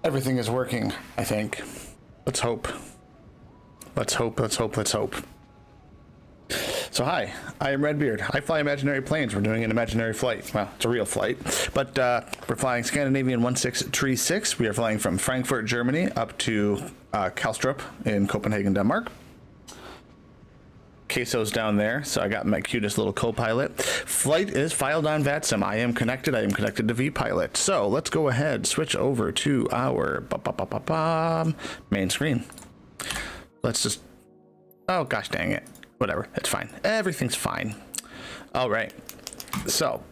Everything is working, I think. Let's hope. Let's hope, let's hope, let's hope. So hi, I am Redbeard. I fly imaginary planes. We're doing an imaginary flight. Well, it's a real flight, but we're flying Scandinavian 1636. We are flying from Frankfurt, Germany up to Kastrup in Copenhagen, Denmark. Queso's down there, so I got my cutest little co-pilot. Flight is filed on VATSIM. I am connected to vPilot. So let's go ahead, switch over to our main screen. Let's just, oh gosh dang it. Whatever, it's fine. Everything's fine. All right, so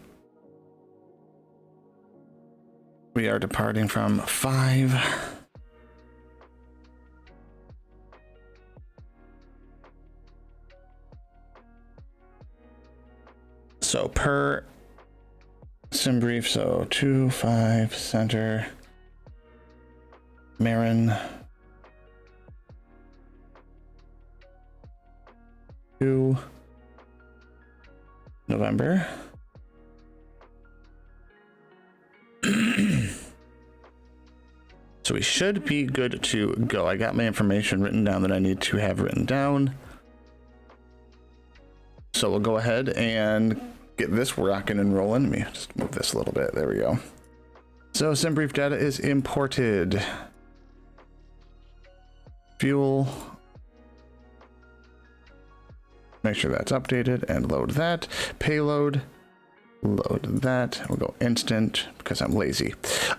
we are departing from 5. So per sim brief, so 2-5 center, Marin, 2 November. So we should be good to go. I got my information written down that I need to have written down. So we'll go ahead and get this rocking and rolling. Let me just move this a little bit. There we go. So sim brief data is imported. Fuel. Make sure that's updated and load that. Payload. Load that. We'll go instant because I'm lazy.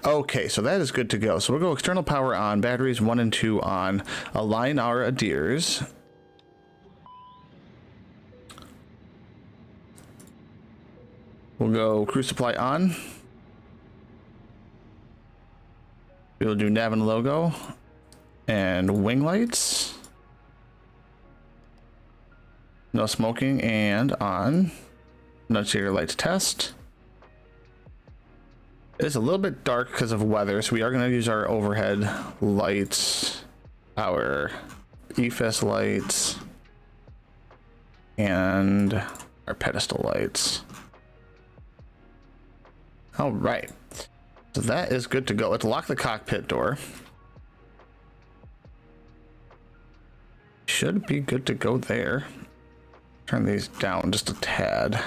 Okay, so that is good to go. So we'll go external power on, batteries 1 and 2 on, align our adheres. We'll go crew supply on. We'll do nav and logo and wing lights. No smoking and on. Annunciator lights test. It's a little bit dark because of weather, so we are going to use our overhead lights, our EFS lights, and our pedestal lights. All right, so that is good to go. Let's lock the cockpit door. Should be good to go there. Turn these down just a tad.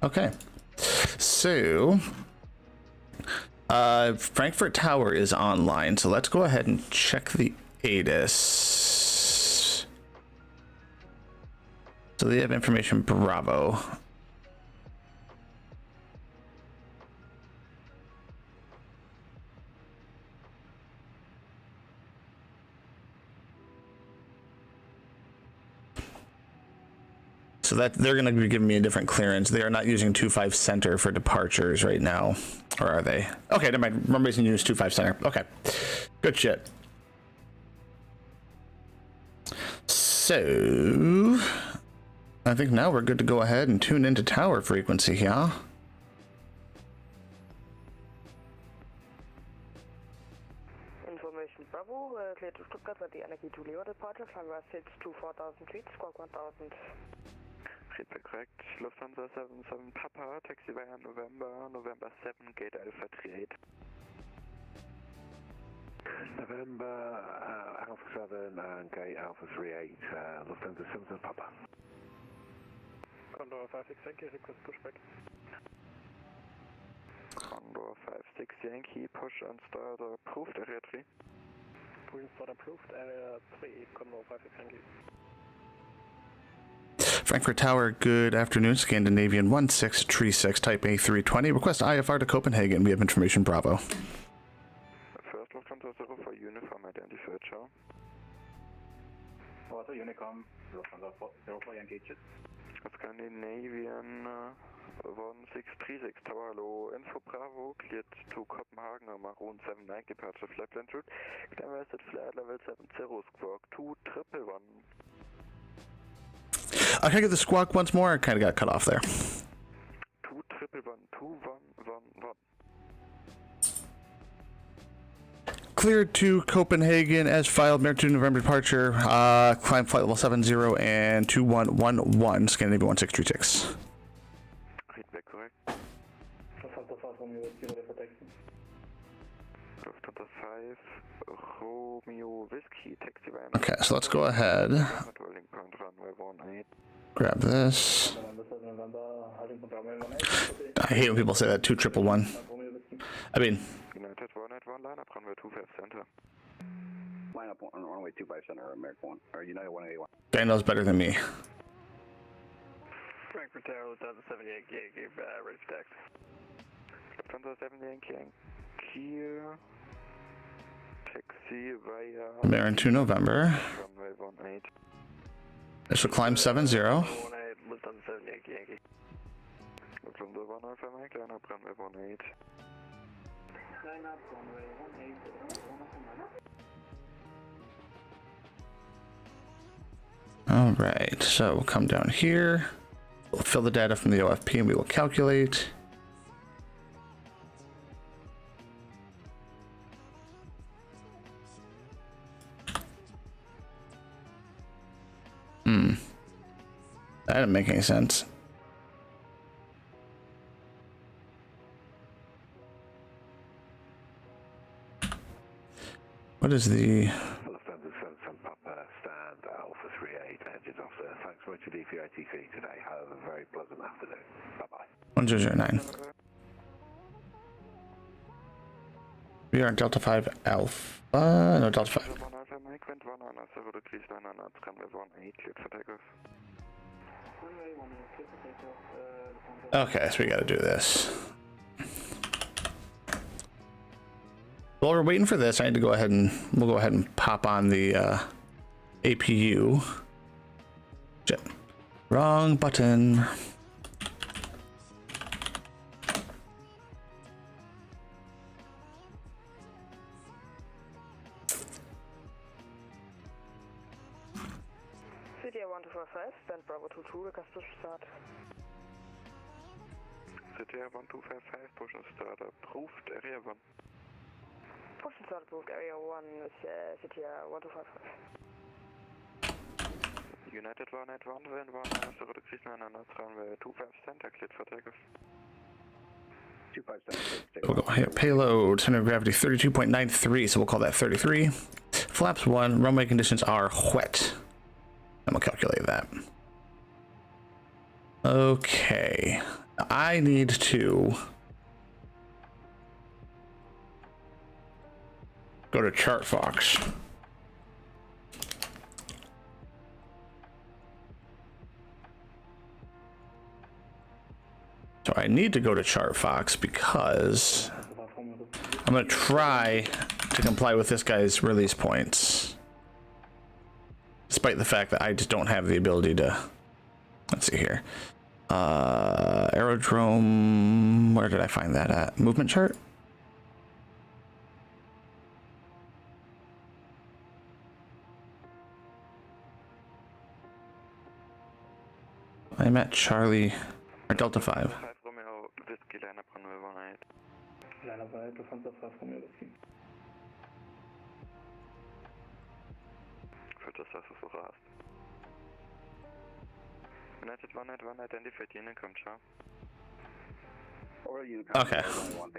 Okay, so Frankfurt Tower is online, so let's go ahead and check the ATIS. So they have information Bravo. So that they're going to be giving me a different clearance. They are not using 25 center for departures right now, or are they? Okay, never mind. Remember to use 25 center. Okay, good shit. So I think now we're good to go ahead and tune into tower frequency here. Information Bravo, clear to Stuttgart at the Energy to Leo departure, climb 6 to 4000 feet, squawk 1000. Feedback correct. Lufthansa 77 Papa, taxi via November 7, gate Alpha 38. November Alpha 7 and gate Alpha 38, Lufthansa 77 Papa. Condor 56 Yankee, request pushback. Condor 56 Yankee, push and start approved, area 3. Push and start approved, area 3, Condor 56 Yankee. Frankfurt Tower, good afternoon. Scandinavian 1636, type A320. Request IFR to Copenhagen. We have information Bravo. First Lufthansa 0 for uniform identified, ciao. Water Unicom, Lufthansa 0 for Yankee. Scandinavian 1636 Tower, hello. Info Bravo, cleared to Copenhagen on Maroon 79 departure flight plan route. Climb at flight level 70, squawk 2111. Can I get the squawk once more? I kind of got cut off there. 2111. Cleared to Copenhagen as filed, Maritime November departure, climb flight level 70 and 2111, Scandinavia 1636. Feedback correct. Lufthansa 5, Romeo Whiskey, taxi by Okay, so let's go ahead. dwelling point runway 18. Grab this. I hate when people say that. 2111. I mean, United 181, line up runway 25 center. Line up on runway 25 center, American 1, or United 181. guy knows better than me. Frankfurt Tower, Lufthansa 78, gave ready for taxi. Lufthansa 78, clear. Taxi via Marin 2 November. runway 18. This will climb 70. 18, Lufthansa 78, Yankee. Lufthansa 105 Mike, line up runway 18. Line up runway 18. All right, so we'll come down here. We'll fill the data from the OFP and we will calculate. That didn't make any sense. What is the... Lufthansa 77 Papa, stand Alpha 38, engines off there. Thanks very much indeed for your ATC today. Have a very pleasant afternoon. Bye-bye. 1009. We are in Delta 5 Alpha. No, Delta 5. 105 Mike, wind 190, route crease 9 knots, runway 18, cleared for takeoff. Okay, so we gotta do this. While we're waiting for this, I need to go ahead and we'll go ahead and pop on the APU. Shit. Wrong button. CTA 1245, stand Bravo 22, request push start. CTA 1255, push and start approved, area 1. Push and start approved, area 1 is CTA 1255. United 181, wind 190, route crease 9 knots, runway 25 center, cleared for takeoff. 25 center. We'll go here. Payload, center of gravity 32.93, so we'll call that 33. Flaps 1, runway conditions are wet. And we'll calculate that. Okay. I need to go to ChartFox. So I need to go to ChartFox because I'm going to try to comply with this guy's release points. Despite the fact that I just don't have the ability to... Let's see here. Aerodrome... Where did I find that at? Movement chart? I'm at Charlie... Or Delta 5. 5 Romeo Whiskey, line up runway 18. Line up right, Lufthansa 5 Romeo Whiskey. Für das, was du so rast. United 181, identified unit, come ciao. Okay.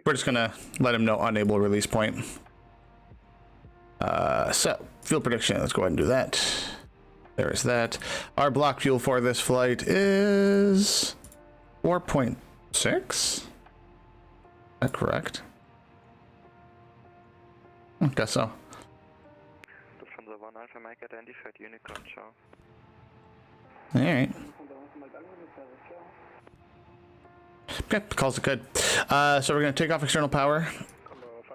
We're just gonna let him know unable release point. So, fuel prediction, let's go ahead and do that. There is that. Our block fuel for this flight is 4.6? Is that correct? I guess so. Lufthansa 1 Alpha Mike, identified unit, come ciao. Alright. Okay, calls it good. So we're going to take off external power.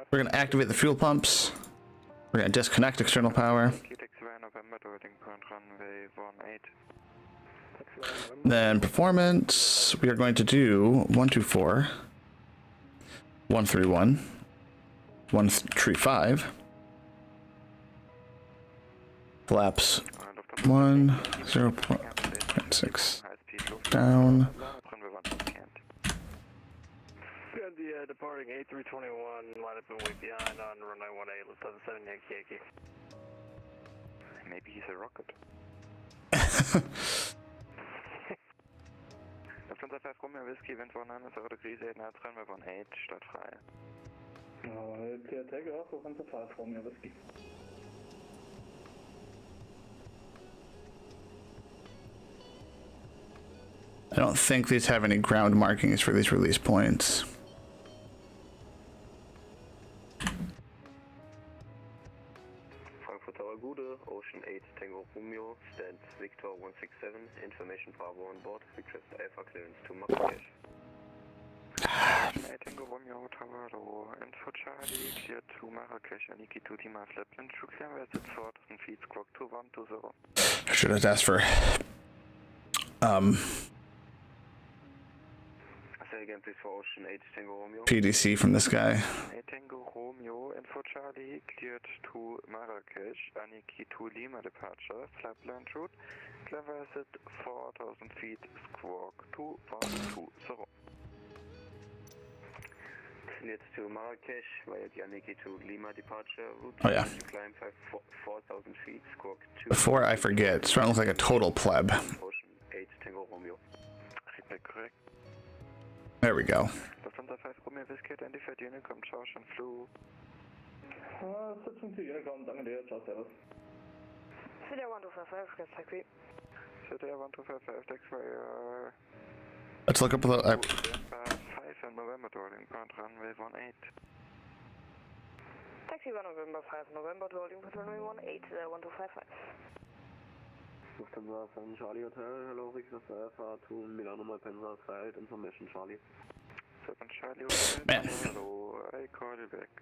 We're going to activate the fuel pumps. We're going to disconnect external power. Then performance, we are going to do 124, 131, 135, flaps 1, 0.6, down. Departing A321, line up and wait behind on runway 18, Lufthansa 7 Yankee. Maybe he's a rocket. Lufthansa 5 Romeo Whiskey, wind 190, route crease 8 knots, runway 18, start frei. Clear take off for Panzer 5 Romeo Whiskey. I don't think these have any ground markings for these release points. Frankfurt Tower Gude, Ocean 8 Tango Romeo, stand Victor 167, information Bravo on board, request Alpha clearance to Marrakesh. Tango Romeo Tower Low, info Charlie, clear to Marrakesh, Aniki to Lima, Flatland, to clear at 4,000 feet, squawk 2120. I should have asked for Say again please for Ocean 8 Tango Romeo. PDC from this guy. Tango Romeo, info Charlie, cleared to Marrakesh, Aniki to Lima departure, Flatland route, clever at 4,000 feet, squawk 2120. Cleared to Marrakesh via the Aniki to Lima departure route. Oh yeah. To climb 4,000 feet, squawk 2. Before I forget, it's starting to look like a total pleb. Ocean 8 Tango Romeo. Feedback correct. There we go. Lufthansa 5 Romeo Whiskey, identified Unicom, charge and flew. Switching to Unicom, danke dir, ciao, servus. City 1255, request taxi. City 1255, taxi via... Let's look up the... 5 in November, Dorling, ground runway 18. Taxi 1 November 5 November, holding with runway 18, 1255. Lufthansa 7 Charlie Hotel, hello, request Alpha to Milano Malpensa side, information Charlie. 7 Charlie Hotel, Man. hello, I call you back.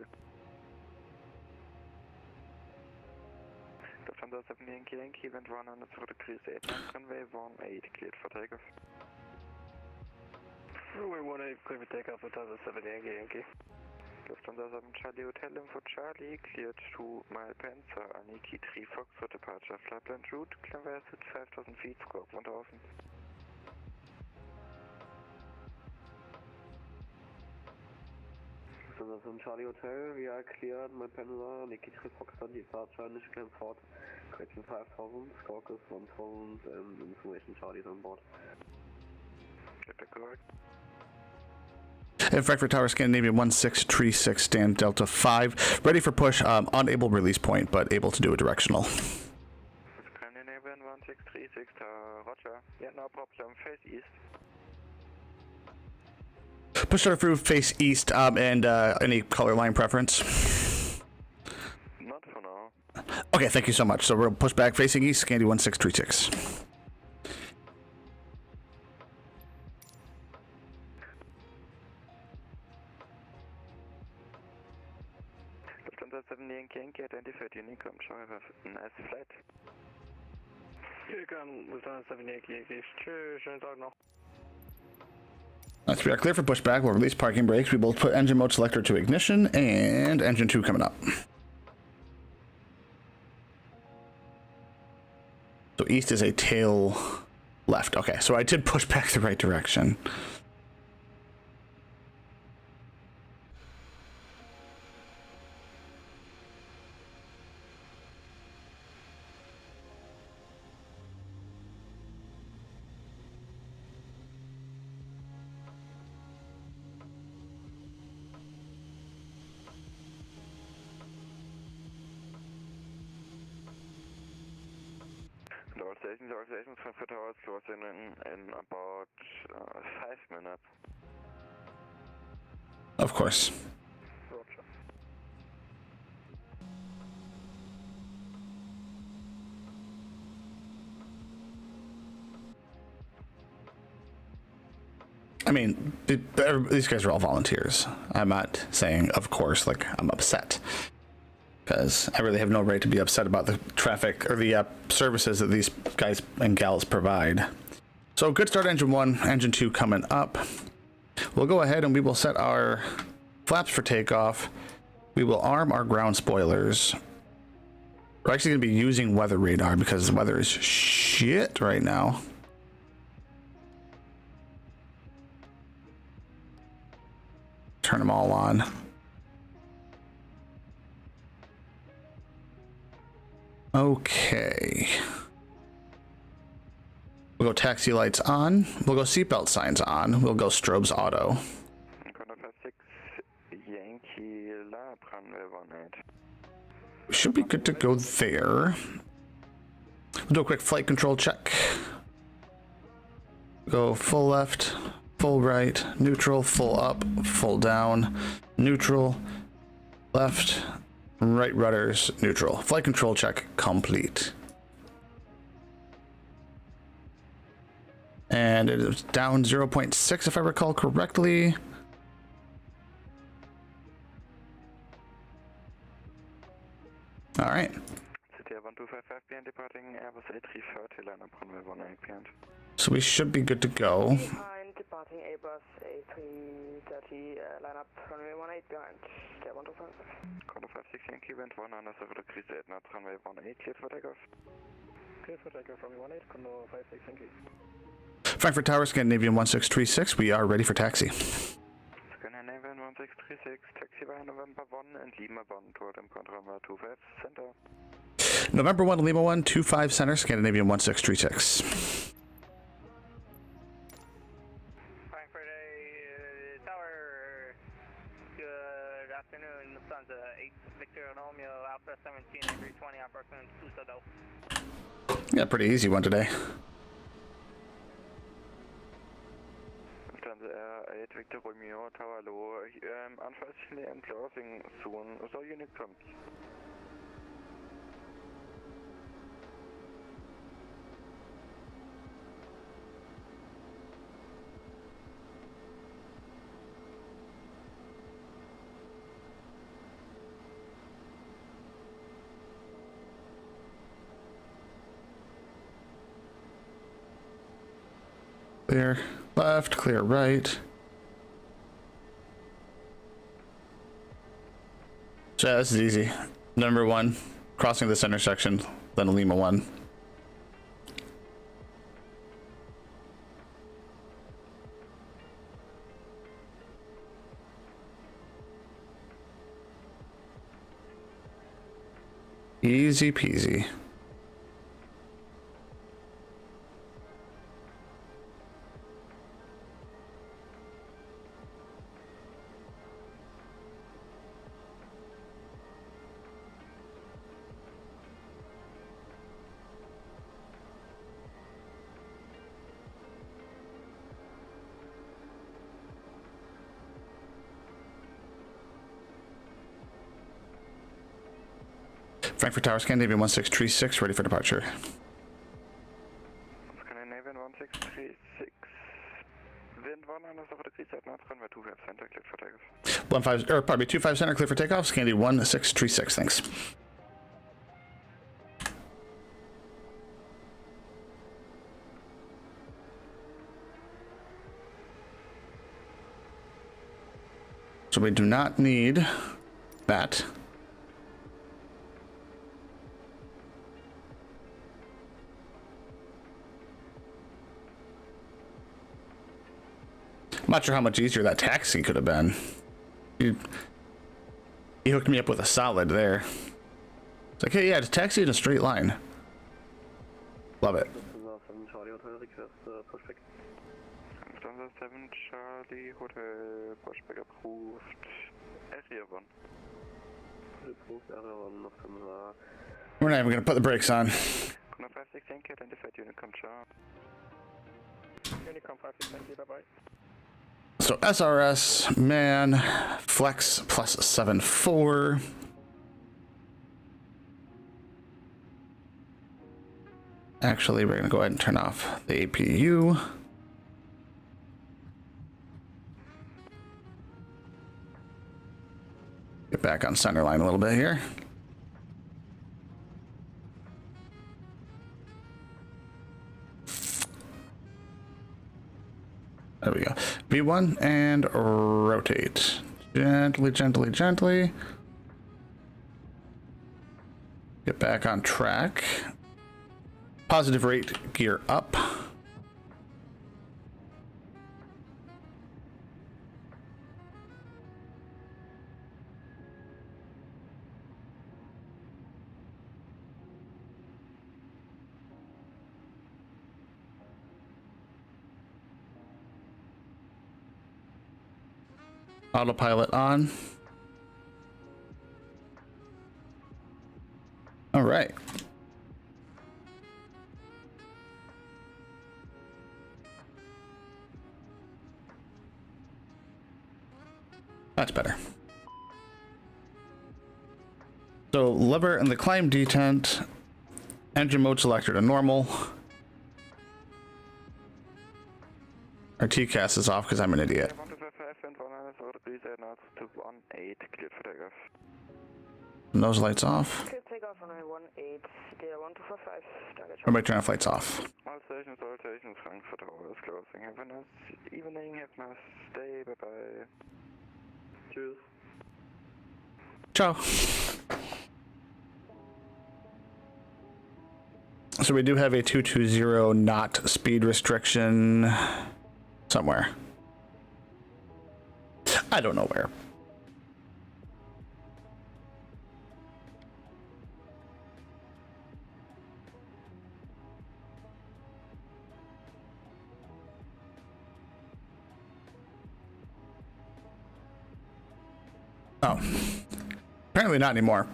Lufthansa 7 Yankee, event 100 for the cruise 8, runway 18, cleared for takeoff. Runway 18, clear for takeoff, Lufthansa 7 Yankee. Lufthansa 7 Charlie Hotel, info Charlie, cleared to Malpensa, Aniki 3 Fox for departure, Flatland route, clever at 5,000 feet, squawk 1000. Lufthansa 7 Charlie Hotel, we are cleared, Malpensa, Aniki 3 Fox for departure, Michigan Fort, correction 5,000, squawk is 1,000, and information Charlie is on board. Feedback correct. In Frankfurt Tower, Scandinavia 1636, stand Delta 5. Ready for push, unable release point, but able to do a directional. Scandinavia 1636, roger. Yeah, no problem, face east. Push our through, face east, and any color line preference? Not for now. Okay, thank you so much. So we'll push back facing east, Scandi 1636. Lufthansa 7 Yankee, identified Unicom, Charlie, nice flight. Unicom, Lufthansa 7 Yankee. Schönen Tag noch. Nice, we are clear for pushback. We'll release parking brakes. We will put engine mode selector to ignition, and engine 2 coming up. So east is a tail left. Okay, so I did push back the right direction. Door stations, Frankfurt Tower, closing in about 5 minutes. Of course. Roger. I mean, these guys are all volunteers. I'm not saying, of course, like I'm upset. Because I really have no right to be upset about the traffic or the services that these guys and gals provide. So good start, engine 1, engine 2 coming up. We'll go ahead and we will set our flaps for takeoff. We will arm our ground spoilers. We're actually going to be using weather radar because the weather is shit right now. Turn them all on. Okay. We'll go taxi lights on. We'll go seatbelt signs on. We'll go strobes auto. Contact 6 Yankee Yankee Lab runway 18. We should be good to go there. We'll do a quick flight control check. Go full left, full right, neutral, full up, full down, neutral, left, right rudders, neutral. Flight control check complete. And it is down 0.6 if I recall correctly. All right. CTA 1255 behind departing Airbus A330 line up runway 18 behind. So we should be good to go. Behind departing Airbus A330, line up runway 18 behind. Stay 125. Corner 56 Yankee wind 1 under 7 degrees 8 knots runway 18 cleared for takeoff. Clear for takeoff runway 18, Condor 56, thank you. Frankfurt Tower, Scandinavian 1636. We are ready for taxi. Scandinavian 1636, taxi by November 1 and Lima 1 toward import runway 25 center. November 1, Lima 1, 25 center, Scandinavian 1636. Frankfurt Tower, good afternoon, Lufthansa 8 Victor Romeo Alpha 17 320 on Brooklyn 2 Yeah, pretty easy one today. Lufthansa Air 8 Victor Romeo Tower Low, unfortunately I'm closing soon, so unit comes. Clear left, clear right. So yeah, this is easy. Number 1, crossing this intersection, then Lima 1. Easy peasy. Frankfurt Tower, Scandinavian 1636, ready for departure. Scandinavian 1636, wind 1 under 7 degrees 8 knots runway 25 center cleared for takeoff. 25 center, clear for takeoff, Scandi 1636, thanks. So we do not need that. I'm not sure how much easier that taxi could have been. He hooked me up with a solid there. It's like, hey, yeah, just taxi in a straight line. Love it. Lufthansa 7 Charlie Hotel request pushback. Lufthansa 7 Charlie Hotel pushback approved. Area 1. Approved, Area 1, Lufthansa. We're not even going to put the brakes on. Corner 56 Yankee identified Unicom chart. Unicom 56, thank you, bye-bye. So SRS, man, flex plus 7.4. Actually, we're going to go ahead and turn off the APU. Get back on center line a little bit here. There we go. V1 and rotate. Gently, gently, gently. Get back on track. Positive rate, gear up. Autopilot on. All right. That's better. So lever and the climb detent, engine mode selector to normal. Our TCAS is off because I'm an idiot. 125 and 100 degrees and now to 18, cleared for takeoff. Nose lights off. Clear takeoff on 18, der 1255, target. Everybody turn off lights off. All stations, Frankfurt Tower is closing. Have a nice evening, have a nice day, bye bye. Tschüss. Ciao. So we do have a 220 knot speed restriction somewhere. I don't know where. Oh, apparently not anymore.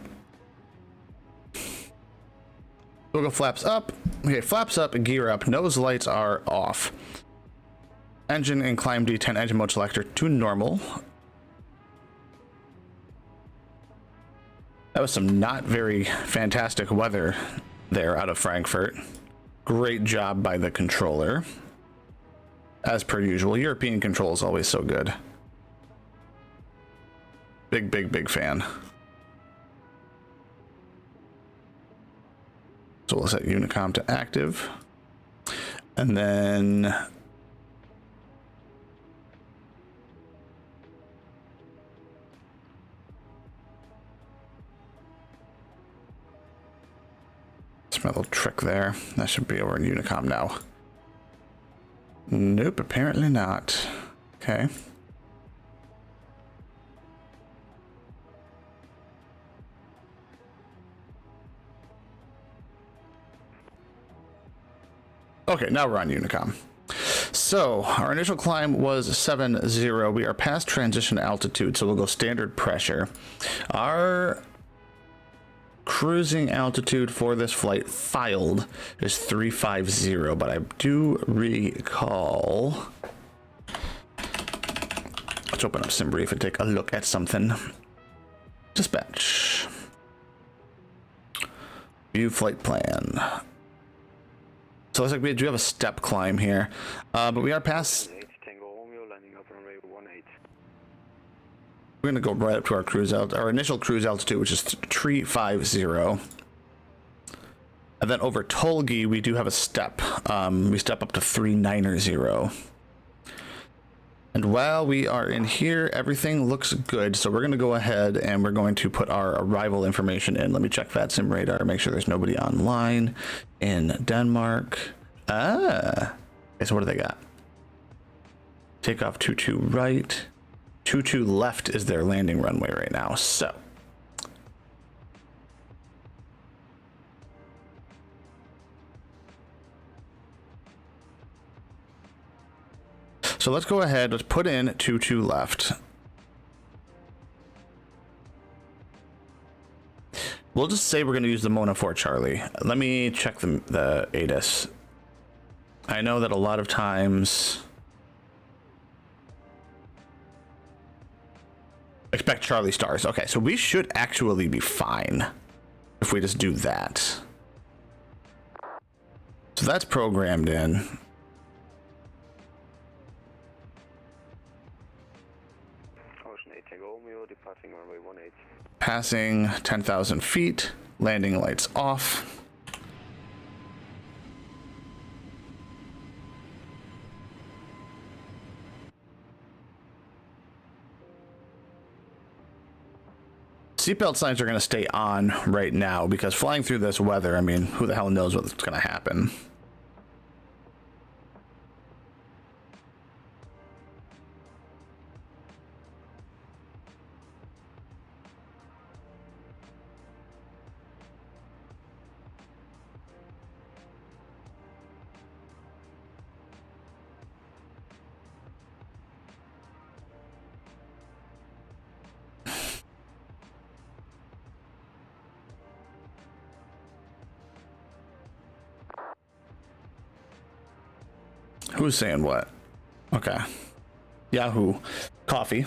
We'll go flaps up. Okay, flaps up and gear up. Nose lights are off. Engine and climb D10 engine mode selector to normal. That was some not very fantastic weather there out of Frankfurt. Great job by the controller. As per usual, European control is always so good. Big fan. So we'll set Unicom to active. And then it's my little trick there. That should be over in Unicom now. Nope, apparently not. Okay. Okay, now we're on Unicom. So our initial climb was 70. We are past transition altitude, so we'll go standard pressure. Our cruising altitude for this flight filed is 350, but I do recall. Let's open up SimBrief and take a look at something. Dispatch. View flight plan. So it looks like we do have a step climb here, but we are past. We're gonna go right up to our cruise our initial cruise altitude, which is 350, and then over Tolgi we do have a step. We step up to 390, and while we are in here, everything looks good. So we're gonna go ahead and we're going to put our arrival information in. Let me check VATSIM radar, make sure there's nobody online in Denmark. Okay, so what do they got? Takeoff 22 right, 22 left is their landing runway right now. So let's go ahead, let's put in 22 left. We'll just say we're going to use the Mona 4 Charlie. Let me check the ATIS. I know that a lot of times expect Charlie stars. Okay, so we should actually be fine if we just do that. So that's programmed in. Passing 10,000 feet, landing lights off. Seatbelt signs are going to stay on right now because flying through this weather, I mean, who the hell knows what's going to happen. Who's saying what? Okay. Yahoo. Coffee.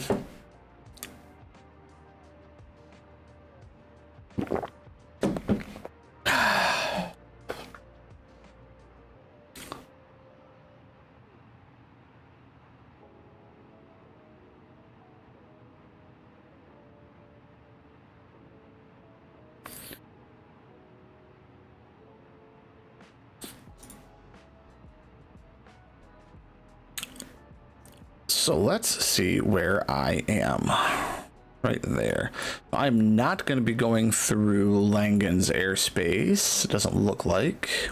So let's see where I am. Right there. I'm not going to be going through Langen's airspace. It doesn't look like.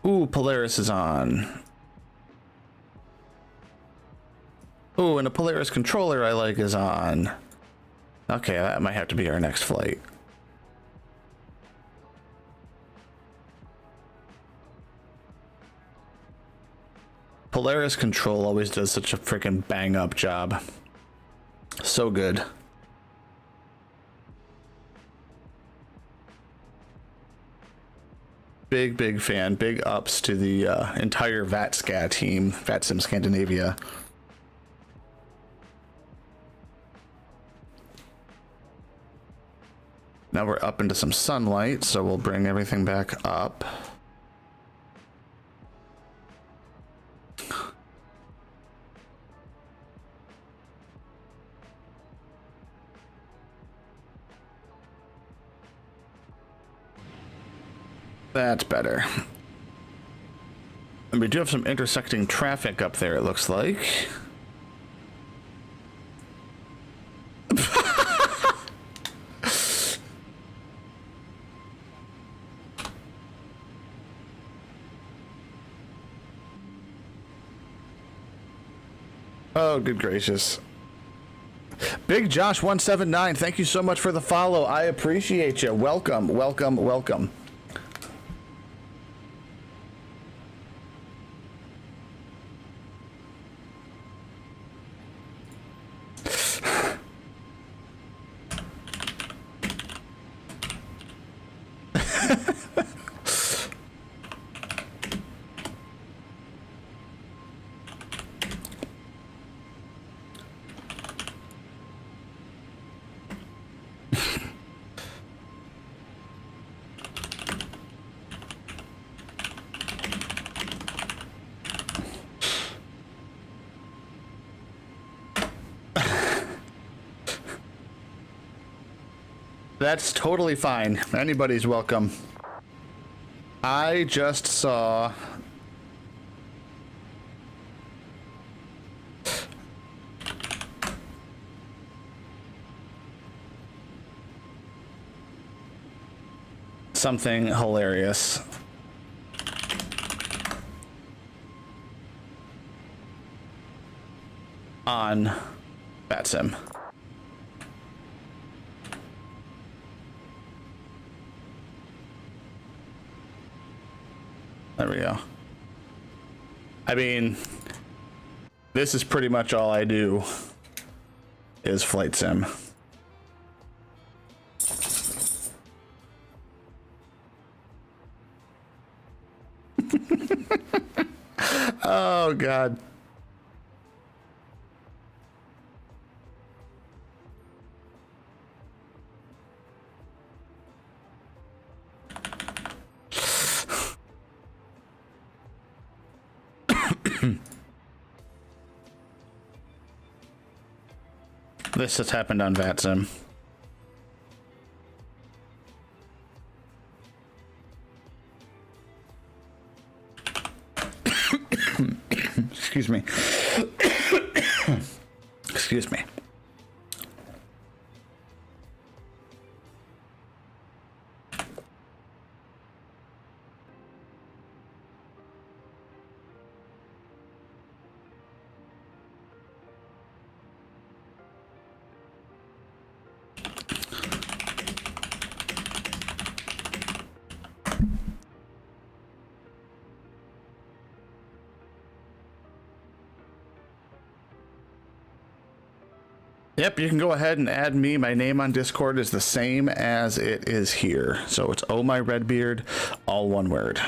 Ooh, Polaris is on. Ooh, and a Polaris controller I like is on. Okay, that might have to be our next flight. Polaris control always does such a freaking bang up job. So good. Big fan. Big ups to the entire VATSCA team, VATSIM Scandinavia. Now we're up into some sunlight, so we'll bring everything back up. That's better. And we do have some intersecting traffic up there, it looks like. Oh, good gracious. Big Josh 179, thank you so much for the follow. I appreciate you. Welcome, welcome, welcome. That's totally fine. Anybody's welcome. I just saw something hilarious. On VATSIM. There we go. I mean, this is pretty much all I do is flight sim. Oh, God. This has happened on VATSIM. Excuse me. Excuse me. Yep, you can go ahead and add me. My name on Discord is the same as it is here. So it's Oh My Redbeard, all one word.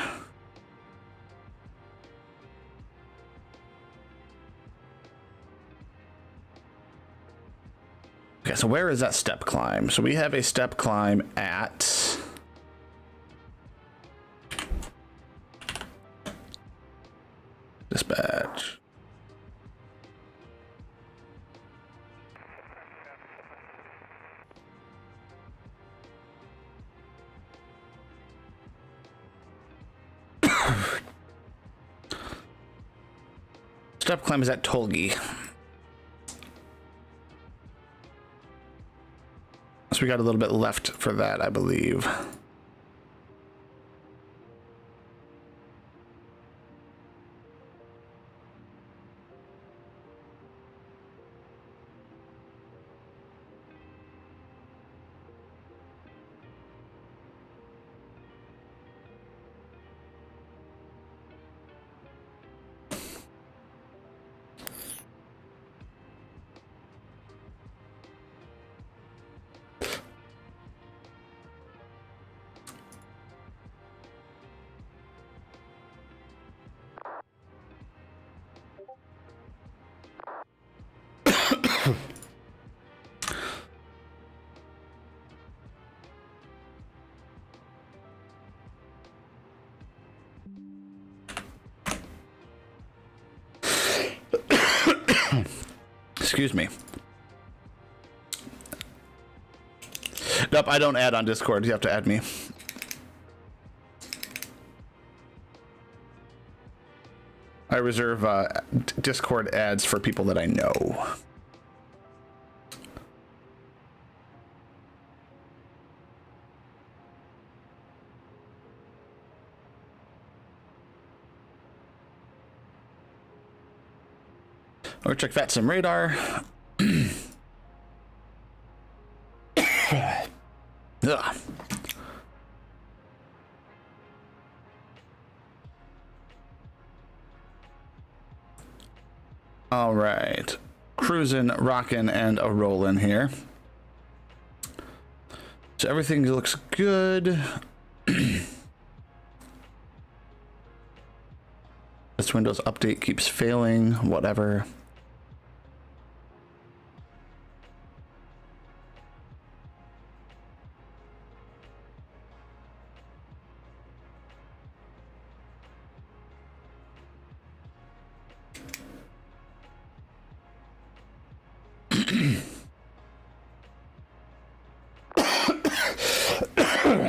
Okay, so where is that step climb? So we have a step climb at... dispatch. Step climb is at Tolgi. So we got a little bit left for that, I believe. Excuse me. Nope, I don't add on Discord. You have to add me. I reserve Discord ads for people that I know. Or check VATSIM radar. Ugh. All right, cruising, rocking, and a rolling here. So everything looks good. This Windows update keeps failing, whatever.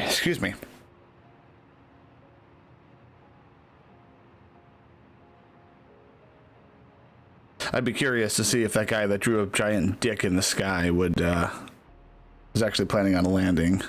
Excuse me. I'd be curious to see if that guy that drew a giant dick in the sky would was actually planning on a landing.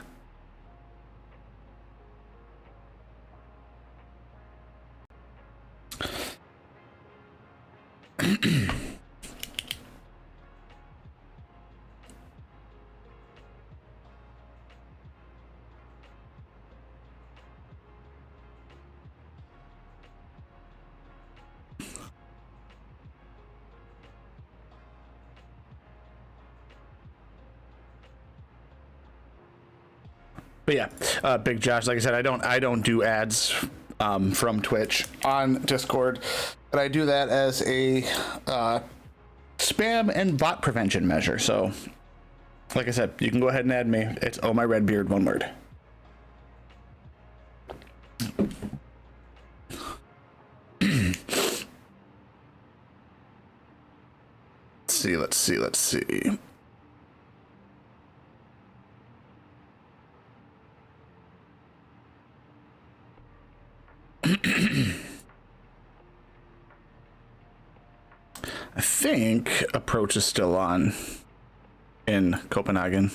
But yeah, Big Josh, like I said, I don't do ads from Twitch on Discord, but I do that as a spam and bot prevention measure. So, like I said, you can go ahead and add me. It's Oh My Redbeard, one word. Let's see. I think approach is still on in Copenhagen.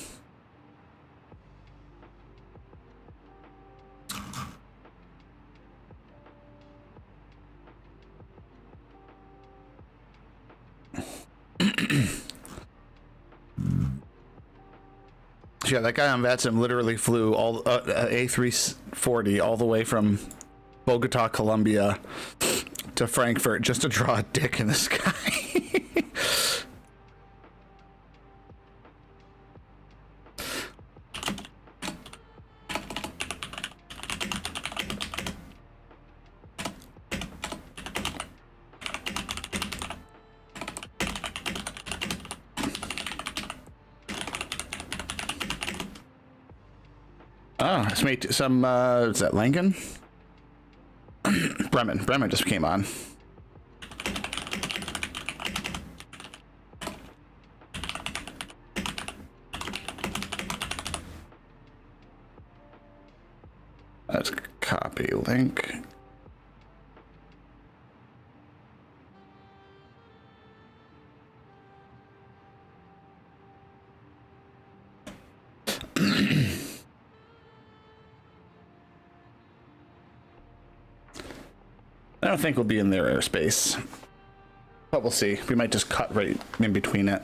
Yeah, that guy on VATSIM literally flew all A340 all the way from Bogota, Colombia to Frankfurt just to draw a dick in the sky. Oh, it's made some, is that Langen? Bremen just came on. Let's copy link. I don't think we'll be in their airspace, but we'll see. We might just cut right in between it.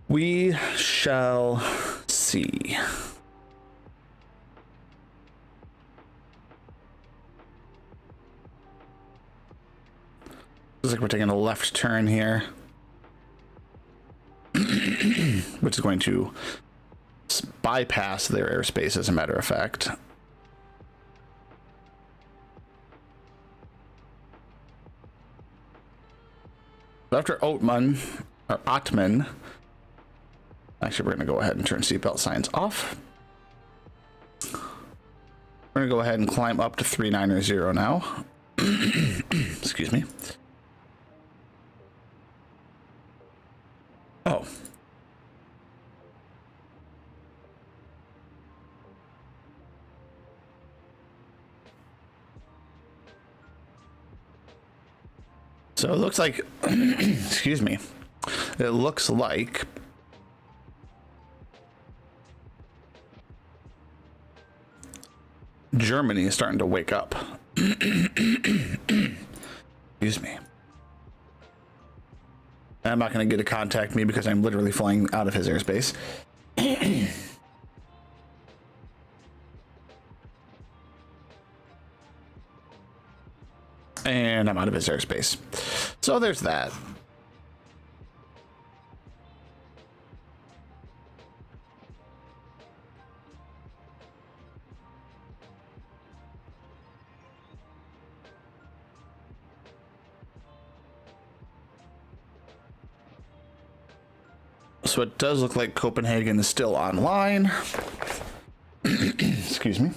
We shall see. Looks like we're taking a left turn here, which is going to bypass their airspace, as a matter of fact. After Oatman, or Ottman, actually, we're going to go ahead and turn seatbelt signs off. We're going to go ahead and climb up to 390 now. Excuse me. Oh. So it looks like, excuse me, it looks like Germany is starting to wake up. Excuse me. I'm not going to get to contact me because I'm literally flying out of his airspace. And I'm out of his airspace. So there's that. So it does look like Copenhagen is still online. Excuse me.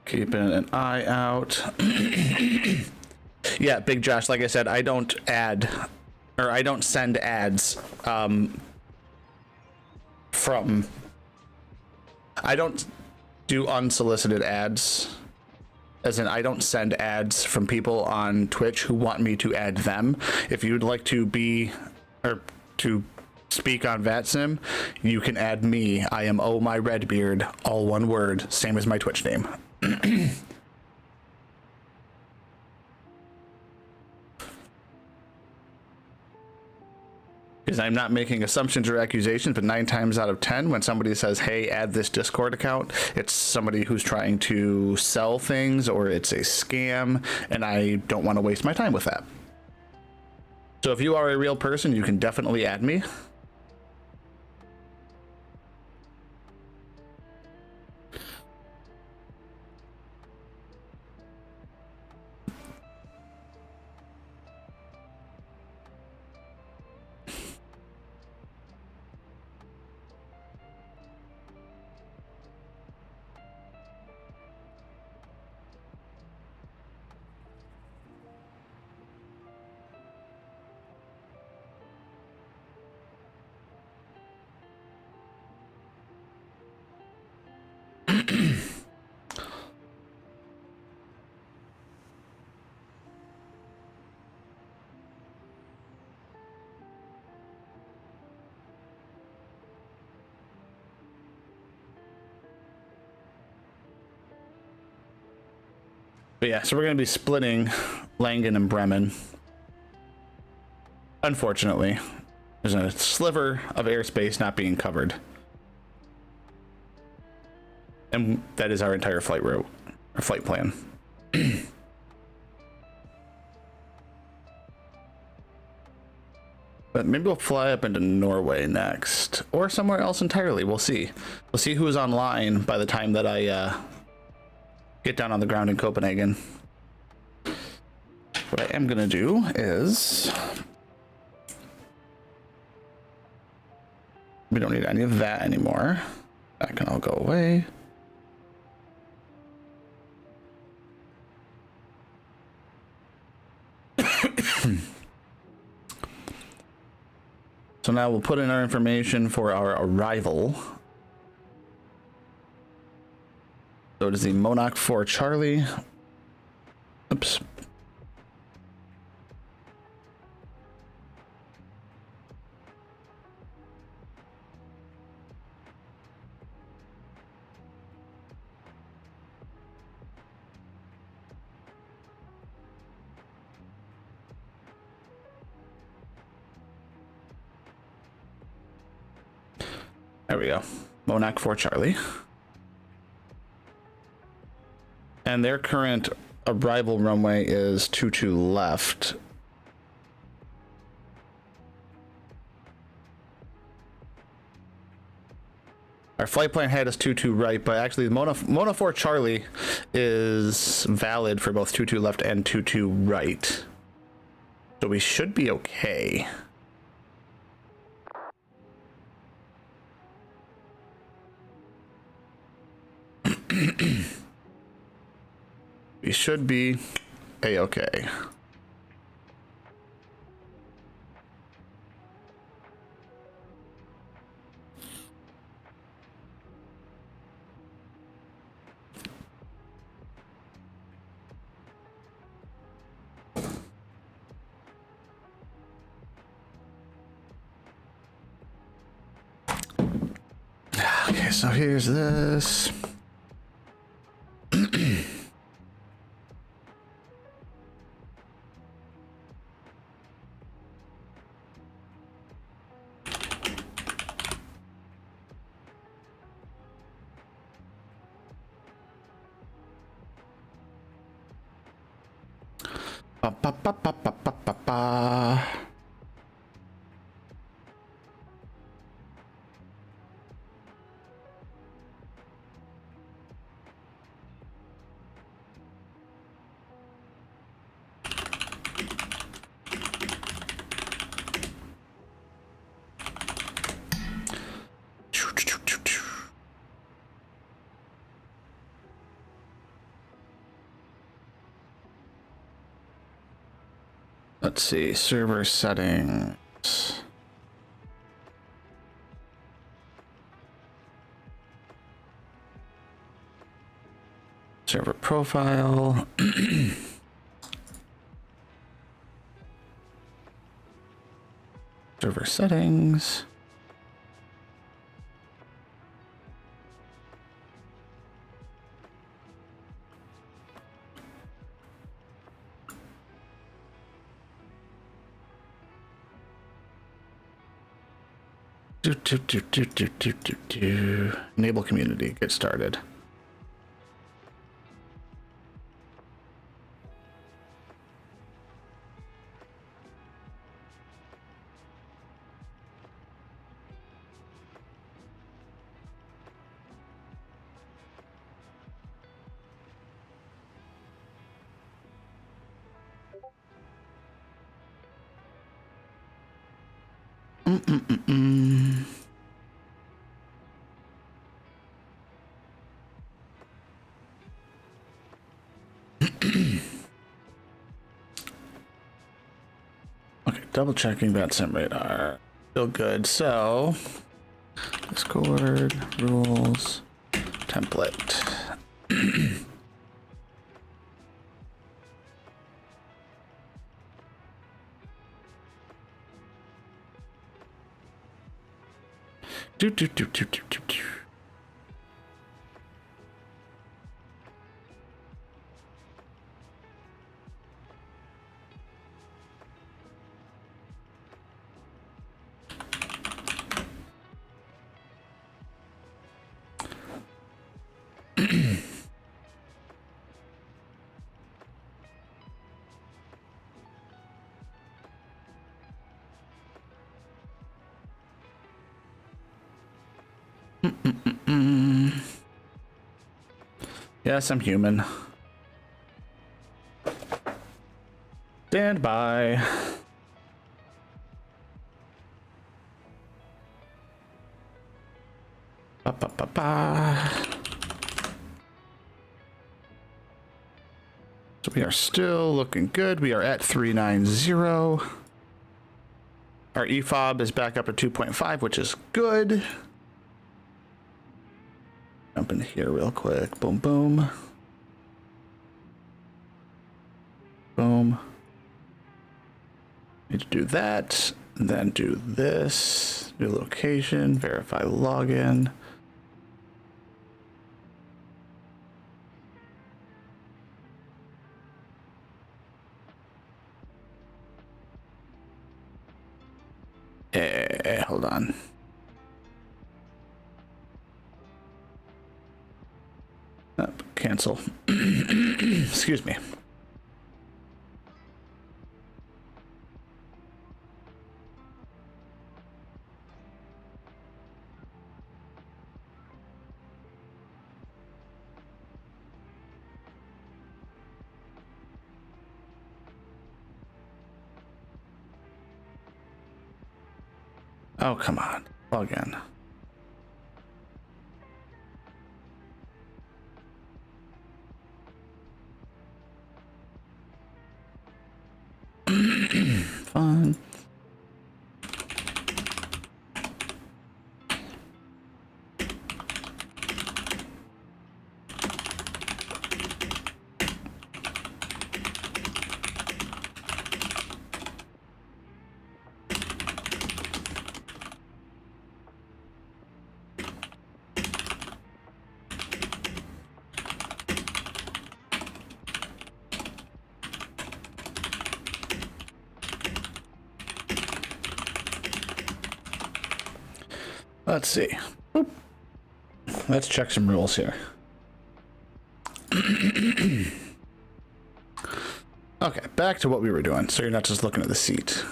Keeping an eye out. Yeah, Big Josh, like I said, I don't send ads I don't do unsolicited ads, as in I don't send ads from people on Twitch who want me to add them. If you'd like to be, or to speak on VATSIM, you can add me. I am Oh My Redbeard, all one word, same as my Twitch name. Because I'm not making assumptions or accusations, but 9 times out of 10, when somebody says, hey, add this Discord account, it's somebody who's trying to sell things or it's a scam, and I don't want to waste my time with that. So if you are a real person, you can definitely add me. But yeah, so we're going to be splitting Langen and Bremen. Unfortunately, there's a sliver of airspace not being covered. And that is our entire flight route, our flight plan. But maybe we'll fly up into Norway next, or somewhere else entirely. We'll see. We'll see who is online by the time that I get down on the ground in Copenhagen. What I am gonna do is, we don't need any of that anymore. That can all go away. So now we'll put in our information for our arrival. So it is the Monarch 4 Charlie. Oops. There we go. Monarch 4 Charlie. And their current arrival runway is 22 left. Our flight plan had us 22 right, but actually Mona 4 Charlie is valid for both 22 left and 22 right. So we should be okay. We should be a-okay. Okay, so here's this. Ba, ba, ba, ba, ba, ba, ba, ba. Let's see, server settings. Server profile. Server settings. Enable community, get started. Okay, double checking VATSIM radar. Still good. So, Discord, rules, template. Do. Yes, I'm human. Stand by. Ba, ba, ba, ba. So we are still looking good. We are at 390. Our EFOB is back up to 2.5, which is good. Jump in here real quick. Boom, boom. Boom. Need to do that, and then do this. New location, verify login. Hold on. Cancel. Excuse me. Oh, come on. Log in. Fun. Let's see. Boop. Let's check some rules here. Okay, back to what we were doing, so you're not just looking at the seat.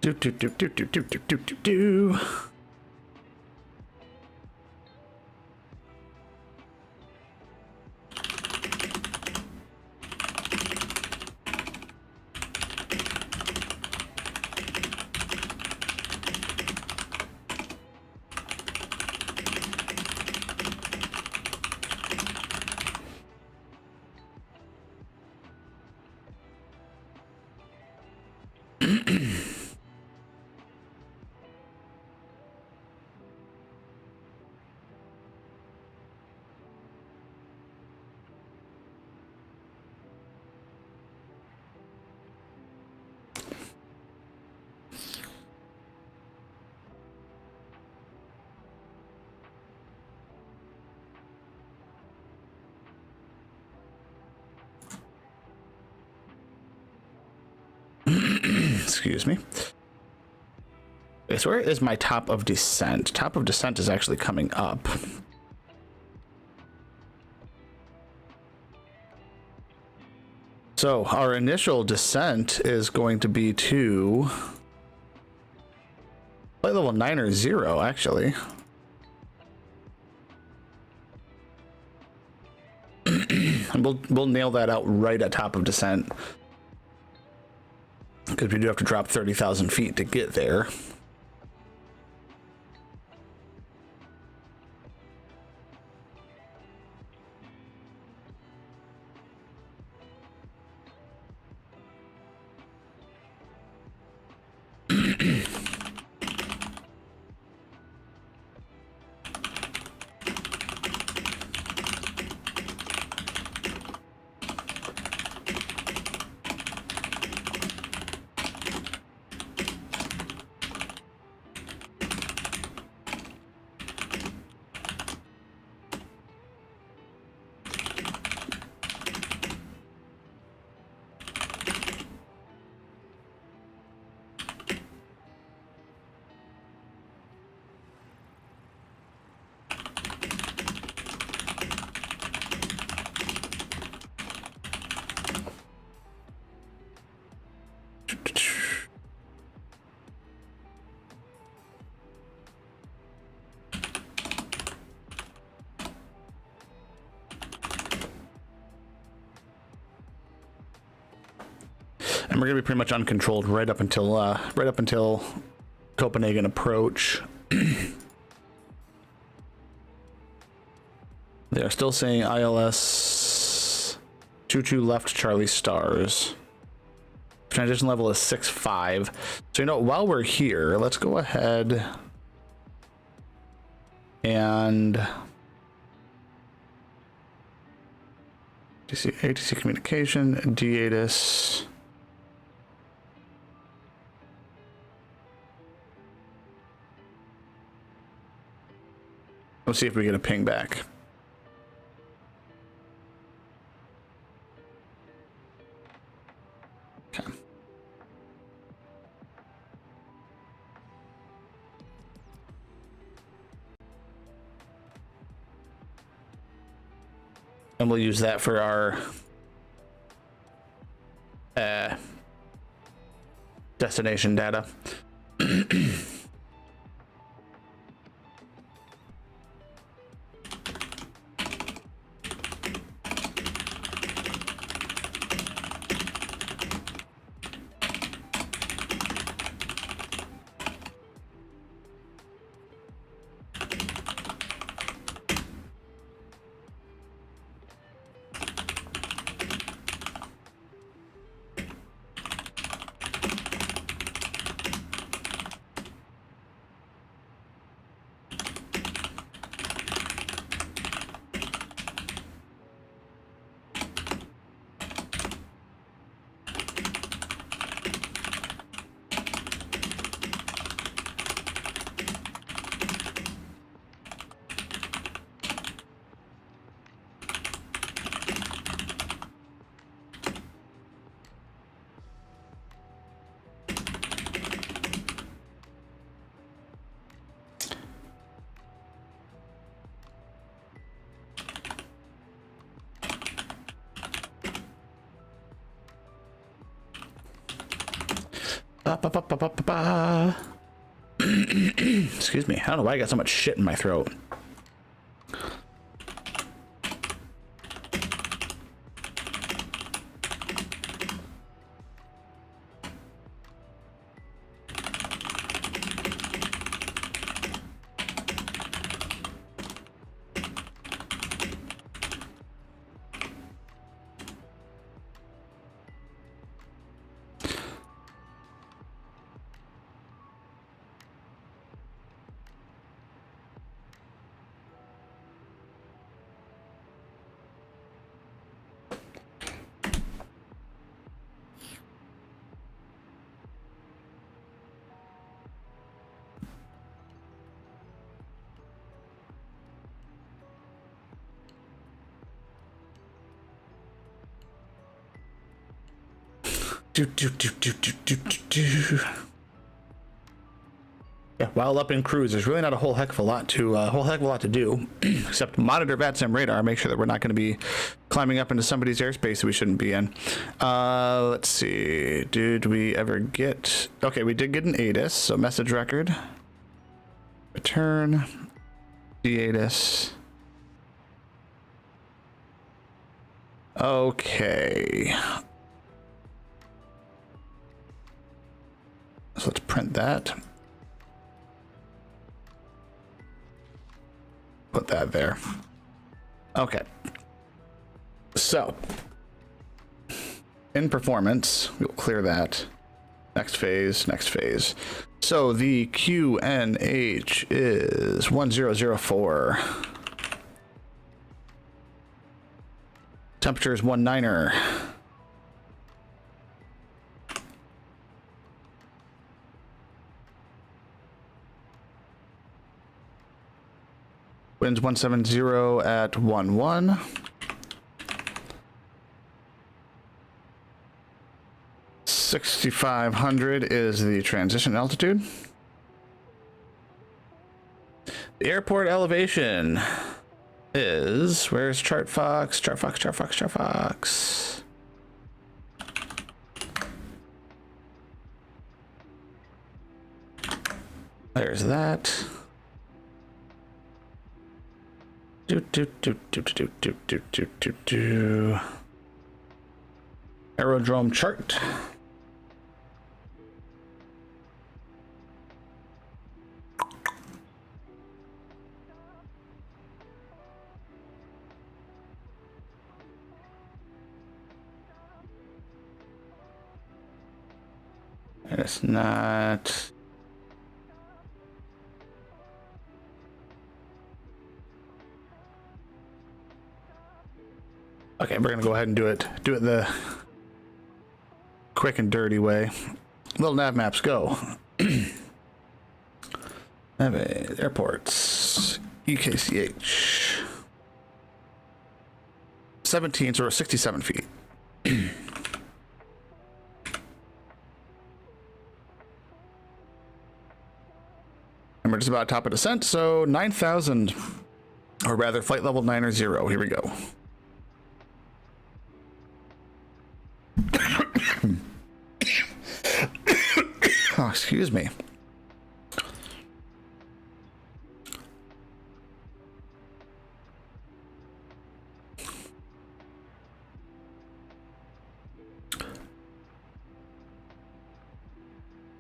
Do do do do do do do do do do. Excuse me. Okay, so where is my top of descent? Top of descent is actually coming up. So our initial descent is going to be to flight level 9 or 0, actually. And we'll nail that out right at top of descent, because we do have to drop 30,000 feet to get there. And we're gonna be pretty much uncontrolled right up until Copenhagen approach. They are still saying ILS 22 left Charlie stars. Transition level is 6.5. So you know, while we're here, let's go ahead and ATC communication, DATIS. Let's see if we get a ping back. Okay. And we'll use that for our destination data. Excuse me. I don't know why I got so much shit in my throat. Yeah, while up in cruise, there's really not a whole heck of a lot to do, except monitor VATSIM radar, make sure that we're not going to be climbing up into somebody's airspace that we shouldn't be in. Let's see, did we ever get? Okay, we did get an ATIS, so message record, return, DATIS. Okay. So let's print that. Put that there. Okay. So, in performance, we'll clear that. Next phase, next phase. So the QNH is 1004. Temperature is 19er. Winds 170 at 11. $6,500 is the transition altitude. The airport elevation is, where's Chart Fox? Chart Fox, Chart Fox, Chart Fox. There's that. Aerodrome chart. It's not. Okay, we're gonna go ahead and do it the quick and dirty way. Little nav maps go. Airports. EKCH. 17, so we're 67 feet. And we're just about top of descent, so 9,000, or rather flight level 9 or 0. Here we go. Oh, excuse me.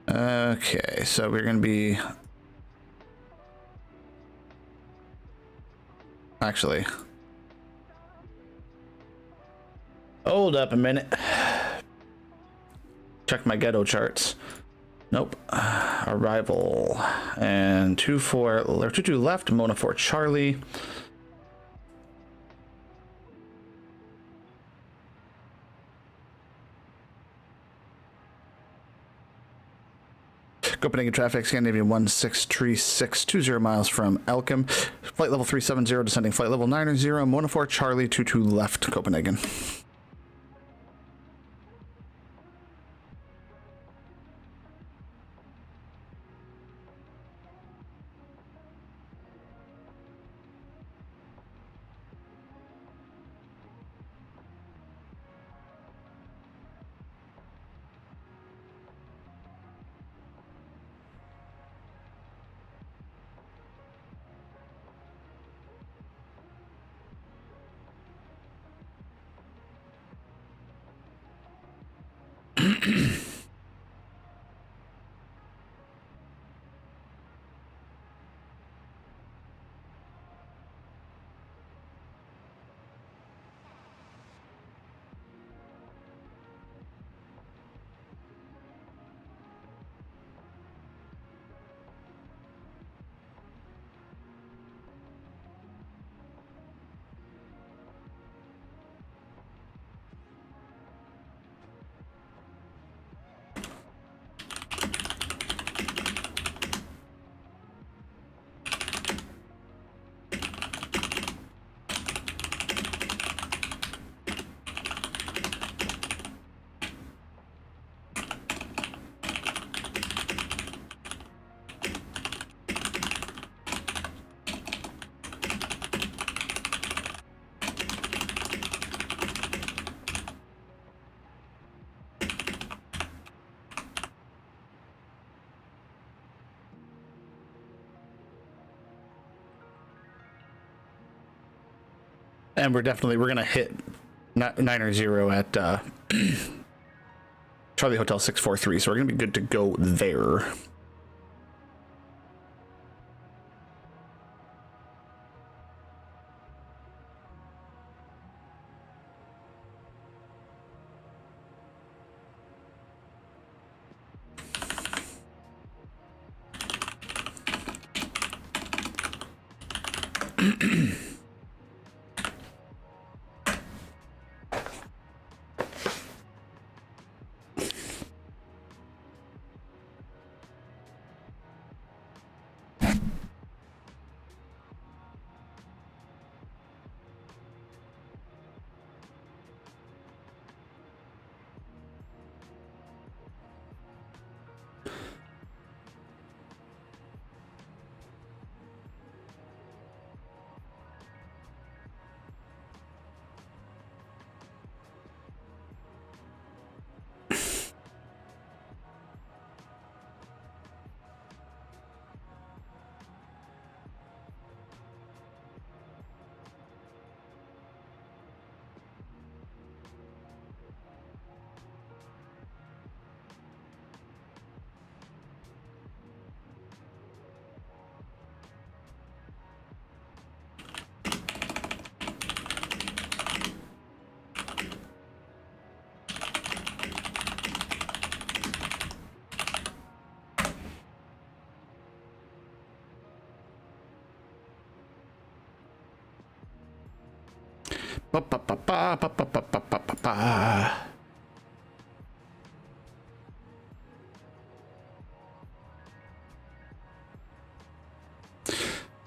Okay, so we're going to be... Actually... Hold up a minute. Check my ghetto charts. Nope. Arrival. And 22 left, Mona 4 Charlie. Copenhagen traffic, Scandinavia 1636, 20 miles from Elkem. Flight level 370, descending flight level 9 Mona 4 Charlie, 22 left, Copenhagen. And we're gonna hit 9 or 0 at Charlie Hotel 643, so we're gonna be good to go there. Ba, ba, ba, ba, ba, ba, ba, ba, ba, ba, ba.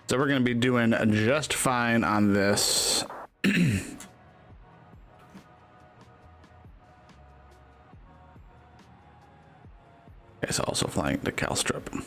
So we're going to be doing just fine on this. It's also flying to Calstrip.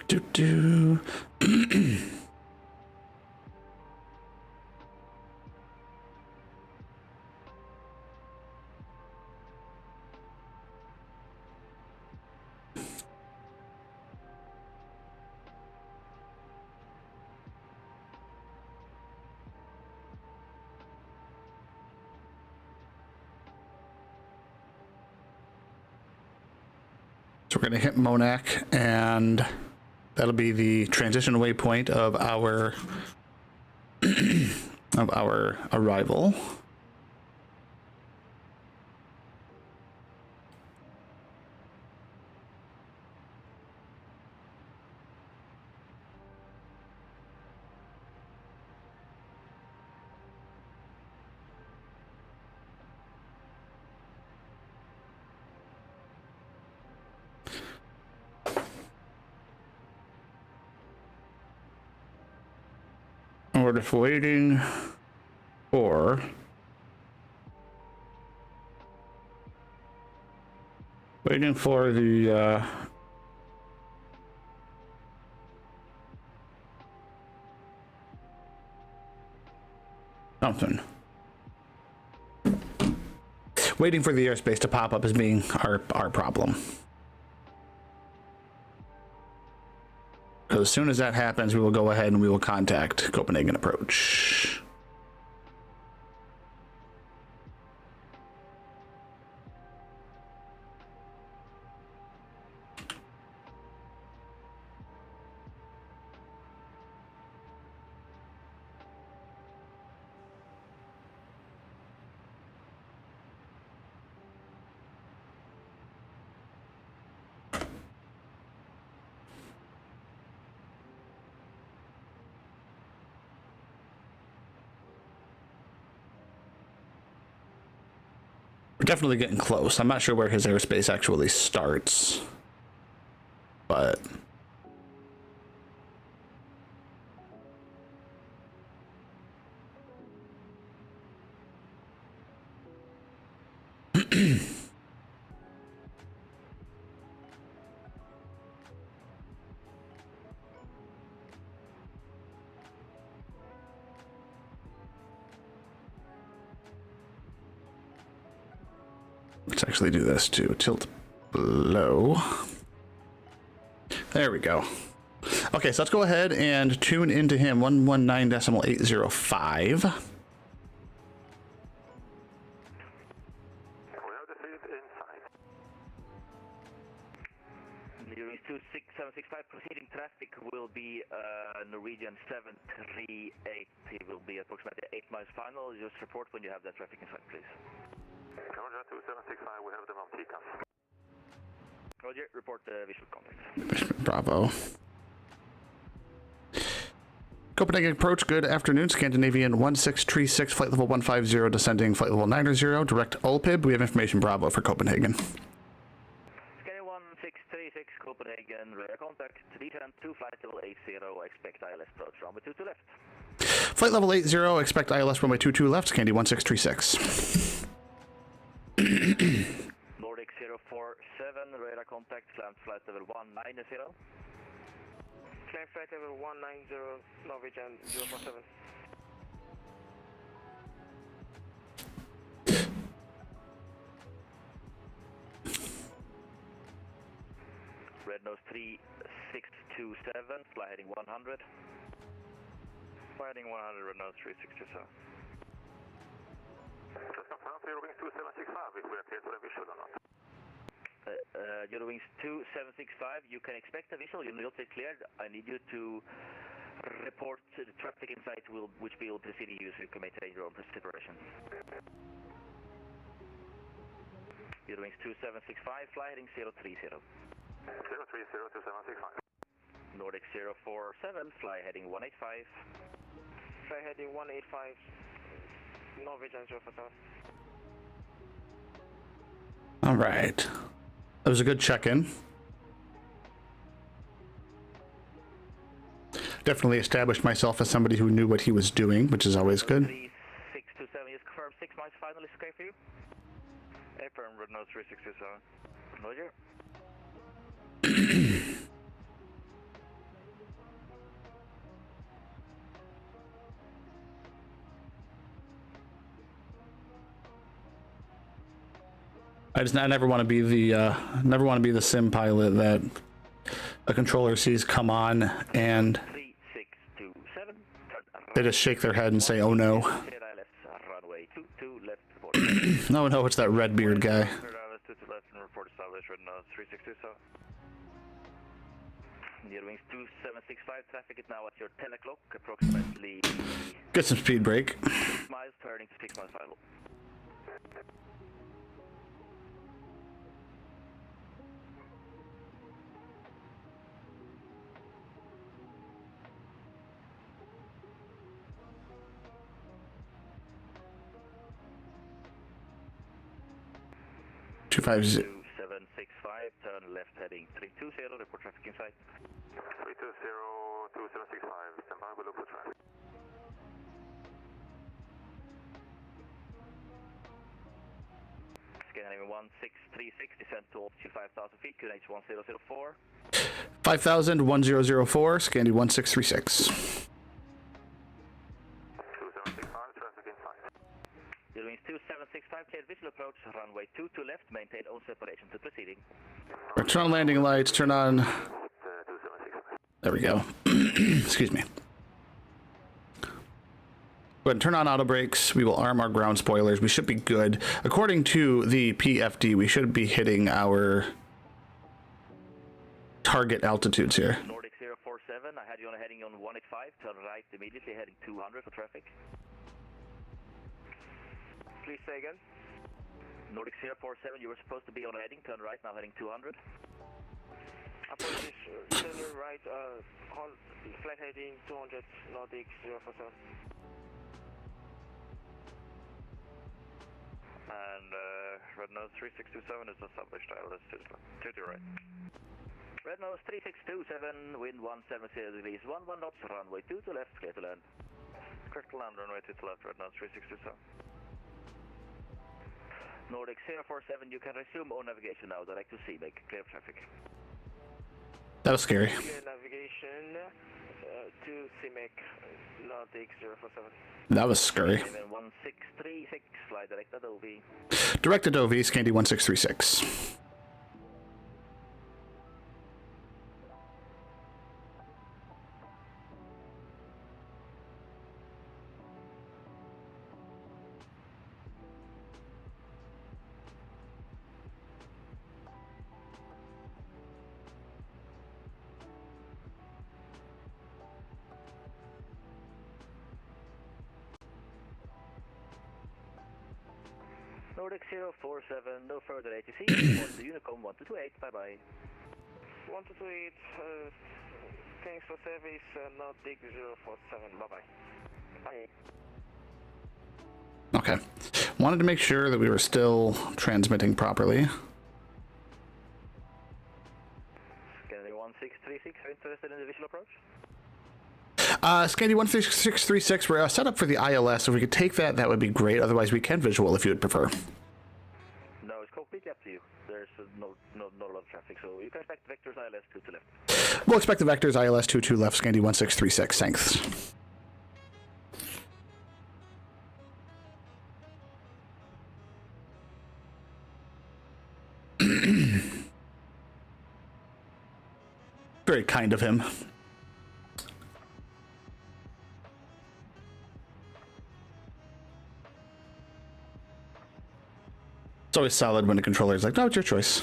Do do. So we're going to hit Monac, and that'll be the transition waypoint of our arrival. We're just waiting for the something. Waiting for the airspace to pop up as being our problem. As soon as that happens, we will go ahead and we will contact Copenhagen approach. We're definitely getting close. I'm not sure where his airspace actually starts, but let's actually do this too. Tilt below. There we go. Okay, so let's go ahead and tune into him 119.805. Nearing 26765, proceeding traffic will be Norwegian 738. It will be approximately 8 miles final. Just report when you have that traffic in sight, please. Roger, 2765, we have them on TCAS. Roger, report visual contact. Bravo. Copenhagen approach, good afternoon. Scandinavian 1636, flight level 150, descending flight level 90, direct ULPIB. We have information Bravo for Copenhagen. Scandinavian 1636, Copenhagen, radar contact, descend to flight level 80, expect ILS approach, runway 22 left. Flight level 80, expect ILS runway 22 left, Scandi 1636. Nordic 047, radar contact, climb flight level 190. Climb flight level 190, Norwegian 047. Red nose 3627, fly heading 100. Fly heading 100, red nose 3627. Just confirm for Eurowings 2765 if we appear to the visual or not. Eurowings 2765, you can expect a visual, you'll not get cleared. I need you to report the traffic in sight which will precede you so you can maintain your own separation. Eurowings 2765, fly heading 030. 030 2765. Nordic 047, fly heading 185. Fly heading 185, Norwegian 047. All right. That was a good check-in. Definitely established myself as somebody who knew what he was doing, which is always good. 3627 is confirmed, 6 miles final is okay for you? Affirm, red nose 3627. Roger. I never want to be the sim pilot that a controller sees come on and 3627, they just shake their head and say, "Oh no." runway 22 left, report. No, no, it's that red beard guy. Left and report established, red nose 3627. Nearwings 2765, traffic is now at your 10 o'clock, approximately Get some speed break. 6 miles, turning to 6 miles final. Two five 2765, turn left heading 320, report traffic in sight. 320 2765, stand by, we look for traffic. Scandinavian 1636, descend to altitude 5,000 feet, QNH 1004. 5000 1004, Scandi 1636. 2765, traffic in sight. Eurowings 2765, cleared visual approach, runway 22 left, maintain own separation to proceeding. Right, turn on landing lights, turn on. There we go. Excuse me. Go ahead and turn on auto brakes. We will arm our ground spoilers. We should be good. According to the PFD, we should be hitting our target altitudes here. Nordic 047, I had you on a heading on 185, turn right immediately, heading 200 for traffic. Please say again. Nordic 047, you were supposed to be on a heading, turn right, now heading 200. Apologies, turn right, flight heading 200, Nordic 047. And red nose 3627 is a subway style, that's to the right. Red nose 3627, wind 170 degrees, 11 knots, runway 2 to left, clear to land. Correct to land, runway 2 to left, red nose 3627. Nordic 047, you can resume all navigation now, direct to sea, make clear traffic. That was scary. Clear navigation to CMAC, Nordic 047. That was scary. 1636, fly direct at OV. Directed OV, Scandi 1636. Nordic 047, no further ATC, 1 to Unicom 1228, bye bye. 1228, thanks for service, Nordic 047, bye bye. Bye. Okay. Wanted to make sure that we were still transmitting properly. Scandinavia 1636, are you interested in the visual approach? Scandi 13636, we're set up for the ILS. If we could take that, that would be great. Otherwise, we can visual if you would prefer. No, it's completely up to you. There's not a lot of traffic, so you can expect vectors ILS 2 to left. We'll expect the vectors ILS 22 left, Scandi 1636. Thanks. Very kind of him. It's always solid when the controller is like, no, it's your choice.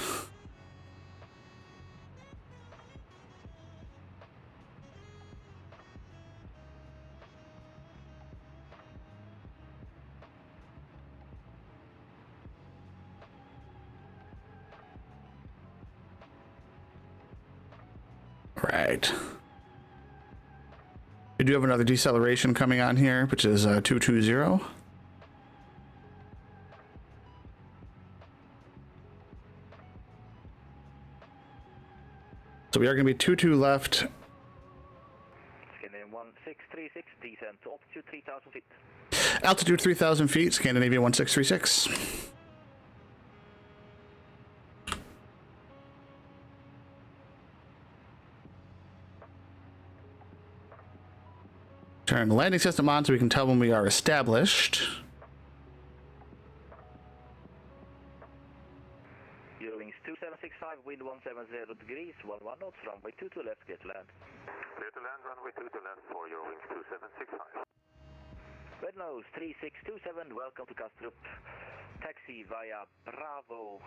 Right. We do have another deceleration coming on here, which is 220. So we are going to be 22 left. Scandinavia 1636, descent to altitude 3000 feet. Altitude 3,000 feet, Scandinavia 1636. Turn the landing system on so we can tell when we are established. Eurowings 2765, wind 170 degrees, 11 knots, runway 2 to left, clear to land. Clear to land, runway 2 to left for Eurowings 2765. Red nose 3627, welcome to Kastrup. Taxi via Bravo,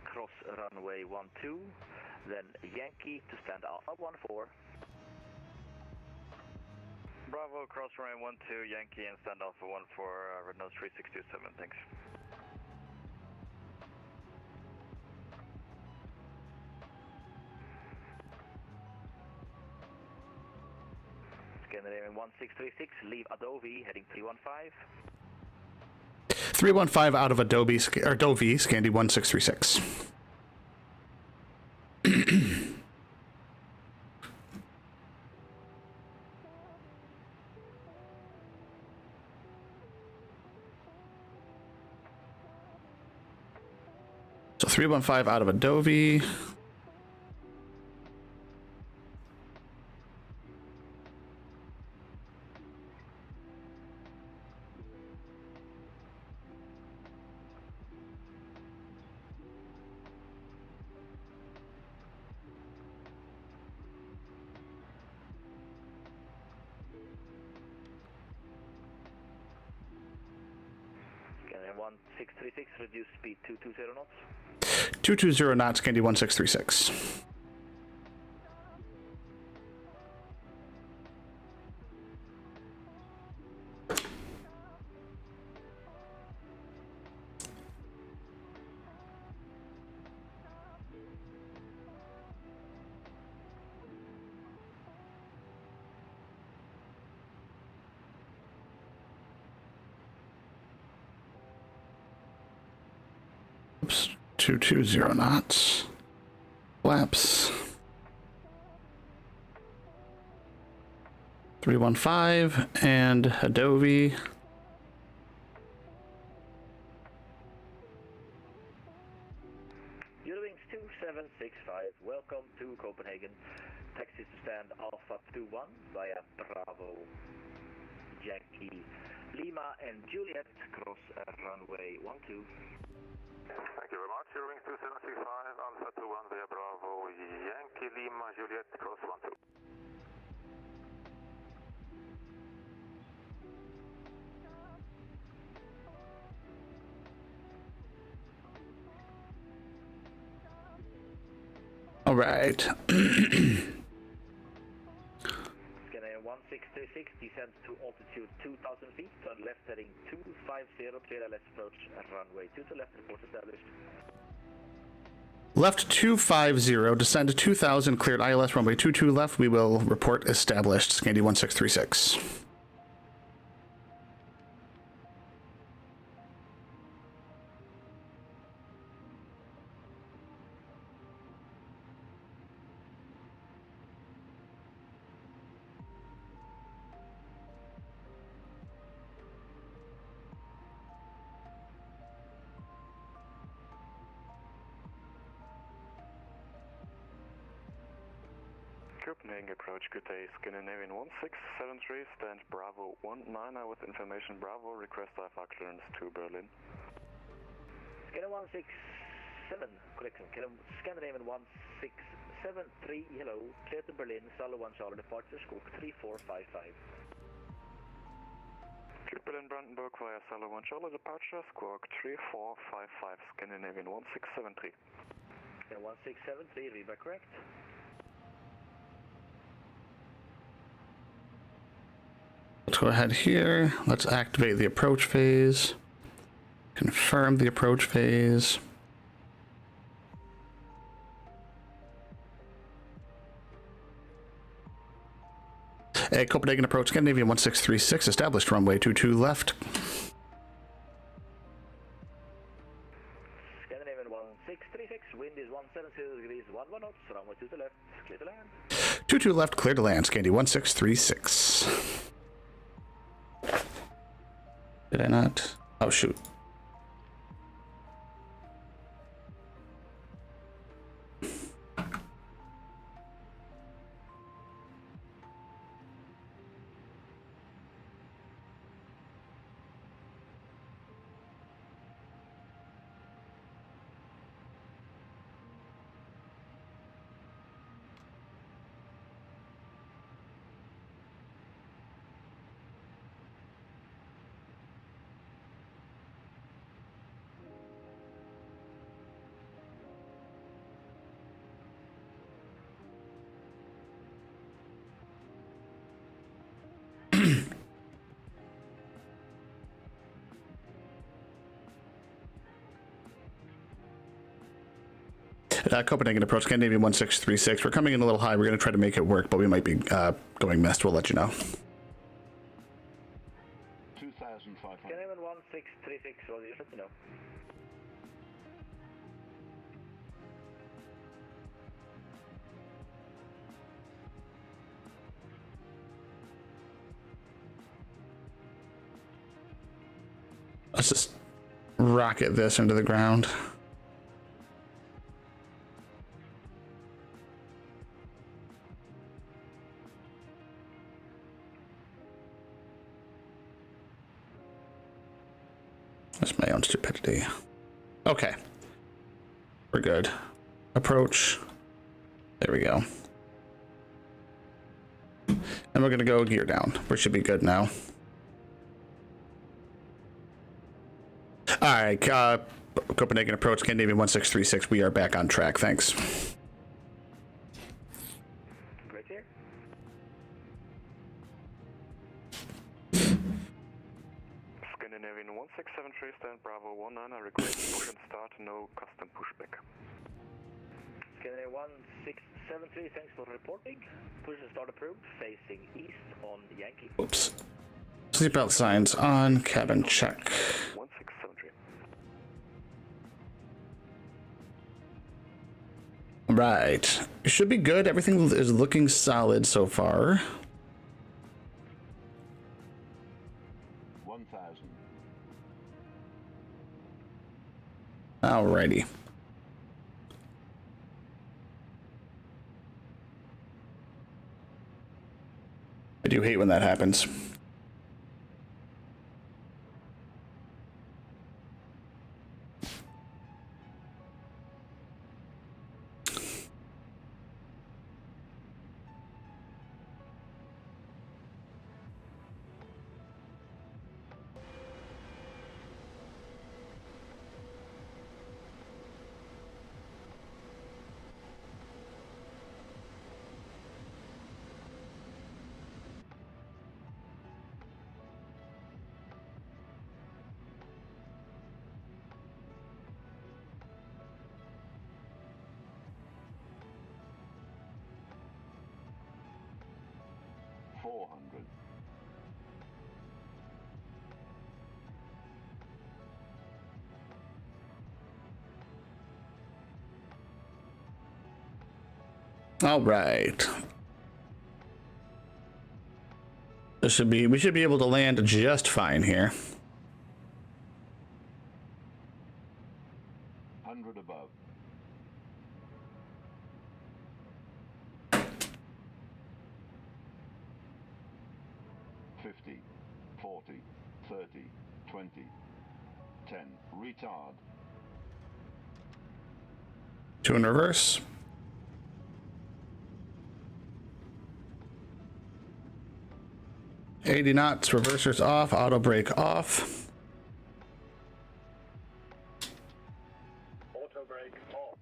cross runway 12, then Yankee to stand Alpha 14. Bravo, cross runway 12, Yankee and stand off for 14, red nose 3627, thanks. Scandinavian 1636, leave Adobe, heading 315. 315 out of Adobe, or Adobe, Scandi 1636. So 315 out of Adobe. Scandinavian 1636, reduce speed 220 knots. 220 knots, Scandi 1636. Oops. 220 knots. Flaps. 315 and Adobe. Eurowings 2765, welcome to Copenhagen. Taxis to stand Alpha 21 via Bravo, Yankee, Lima and Juliet, cross runway 12. Thank you very much. Eurowings 2765, Alpha 21 via Bravo, Yankee, Lima, Juliet, cross 12. All right. Scandinavia 1636, descend to altitude 2000 feet, turn left heading 250, clear LS approach runway 2 to left, report established. Left 250, descend to 2000, cleared ILS runway 22 left. We will report established. Scandi 1636. Copenhagen approach, good day. Scandinavian 1673, stand Bravo 19 with information Bravo, request IFR clearance to Berlin. Scandinavian 167, correction, Scandinavian 1673, hello, clear to Berlin, Salo 1 Charlie, departure, squawk 3455. Clear Berlin Brandenburg via Salo 1 Charlie, departure, squawk 3455, Scandinavian 1673. Scandinavian 1673, read back correct. Let's go ahead here. Let's activate the approach phase. Confirm the approach phase. A Copenhagen approach, Scandinavian 1636, established runway 22 left. Scandinavian 1636, wind is 170 degrees, 11 knots, runway 2 to left, clear to land. 22 left, clear to land, Scandi 1636. Did I not? Oh, shoot. Copenhagen approach, Scandinavian 1636. We're coming in a little high. We're going to try to make it work, but we might be going missed. We'll let you know. 2,500. Scandinavian 1636, well, you let me know. Let's just rocket this into the ground. That's my own stupidity. Okay. We're good. Approach. There we go. And we're going to go gear down. We should be good now. All right. Copenhagen approach, Scandinavian 1636. We are back on track. Thanks. Right here. Scandinavian 1673, stand Bravo 19, I request push and start, no custom pushback. Scandinavian 1673, thanks for reporting. Push and start approved, facing east on Yankee. Oops. Seatbelt signs on, cabin check. 1673. right. It should be good. Everything is looking solid so far. 1,000. Alrighty. I do hate when that happens. All right. We should be able to land just fine here. 100 above. 50, 40, 30, 20, 10. Retard. 2 in reverse. 80 knots, reversers off, auto brake off. Auto brake off.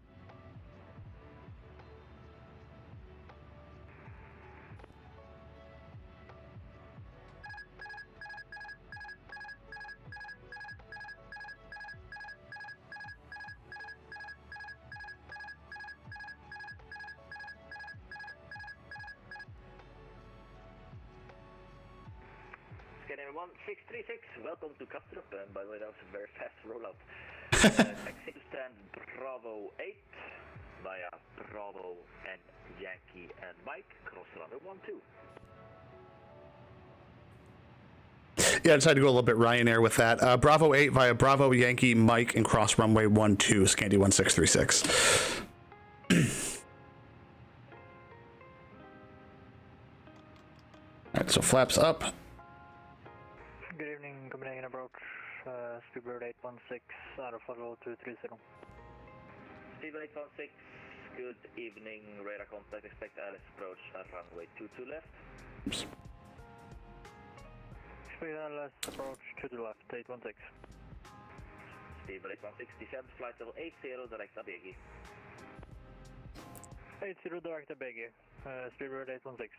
Scandinavia 1636, welcome to Kastrup, and by the way, that was a very fast rollout. Taxi to stand Bravo 8 via Bravo and Yankee and Mike, cross runway 12. Yeah, I decided to go a little bit Ryanair with that. Bravo 8 via Bravo, Yankee, Mike, and cross runway 12, Scandi 1636. Alright, so flaps up. Good evening, Copenhagen approach, Speedbird 816, out of photo 230. Speedbird 816, good evening, radar contact, expect Alice approach at runway 22 left. Oops. Speedbird Alice approach to the left, 816. Speedbird 816, descend flight level 80, direct Abegi. 80 direct Abegi, Speedbird 816.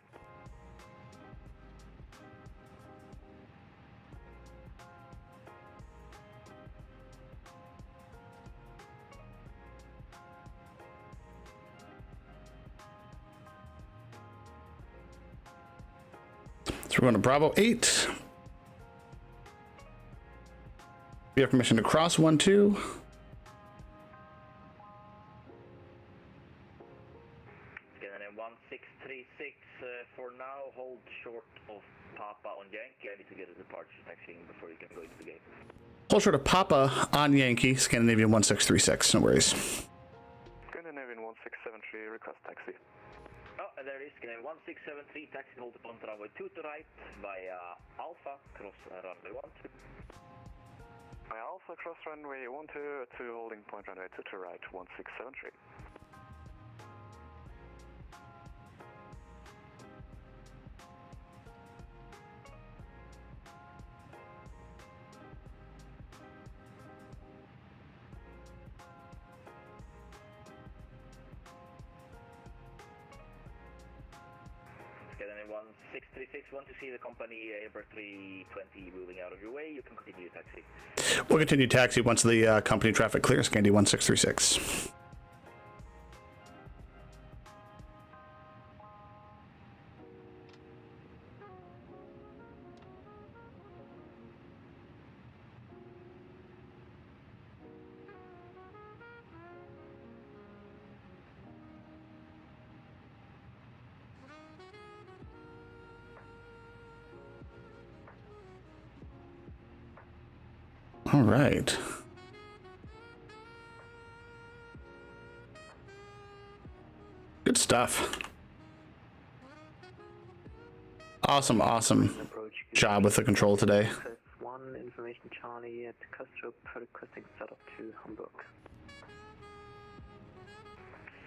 So we're going to Bravo 8. We have permission to cross 12. Scandinavia 1636, for now hold short of Papa on Yankee. I need to get a departure taxiing before you can go into the gate. Hold short of Papa on Yankee, Scandinavian 1636, no worries. Scandinavian 1673, request taxi. Oh, and there it is, Scandinavian 1673, taxi hold upon runway 2 to right via Alpha, cross runway 12. I also cross runway 12 to holding point runway 2 to right 1673. Scandinavian 1636, want to see the company Airbus 320 moving out of your way, you can continue taxi. We'll continue taxi once the company traffic clears, Scandi 1636. All right. Good stuff. Awesome, awesome job with the control today. One information Charlie at Kastrup requesting setup to Hamburg.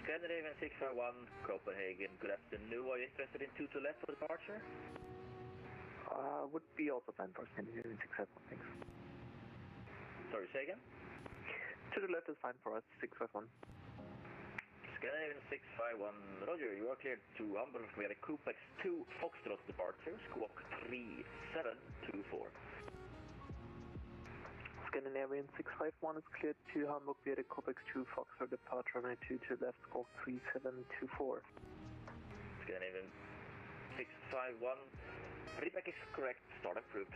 Scandinavia 651, Copenhagen, good afternoon. Are you interested in 2 to left for departure? Would be also fine for Scandinavian 651, thanks. Sorry, say again? To the left is fine for us, 651. Scandinavian 651, Roger, you are cleared to Hamburg. We had a Copex 2 Foxtrot departure, squawk 3724. Scandinavian 651 is cleared to Hamburg via the Copex 2 Foxtrot departure, runway 2 to left, squawk 3724. Scandinavian 651, readback is correct, start approved.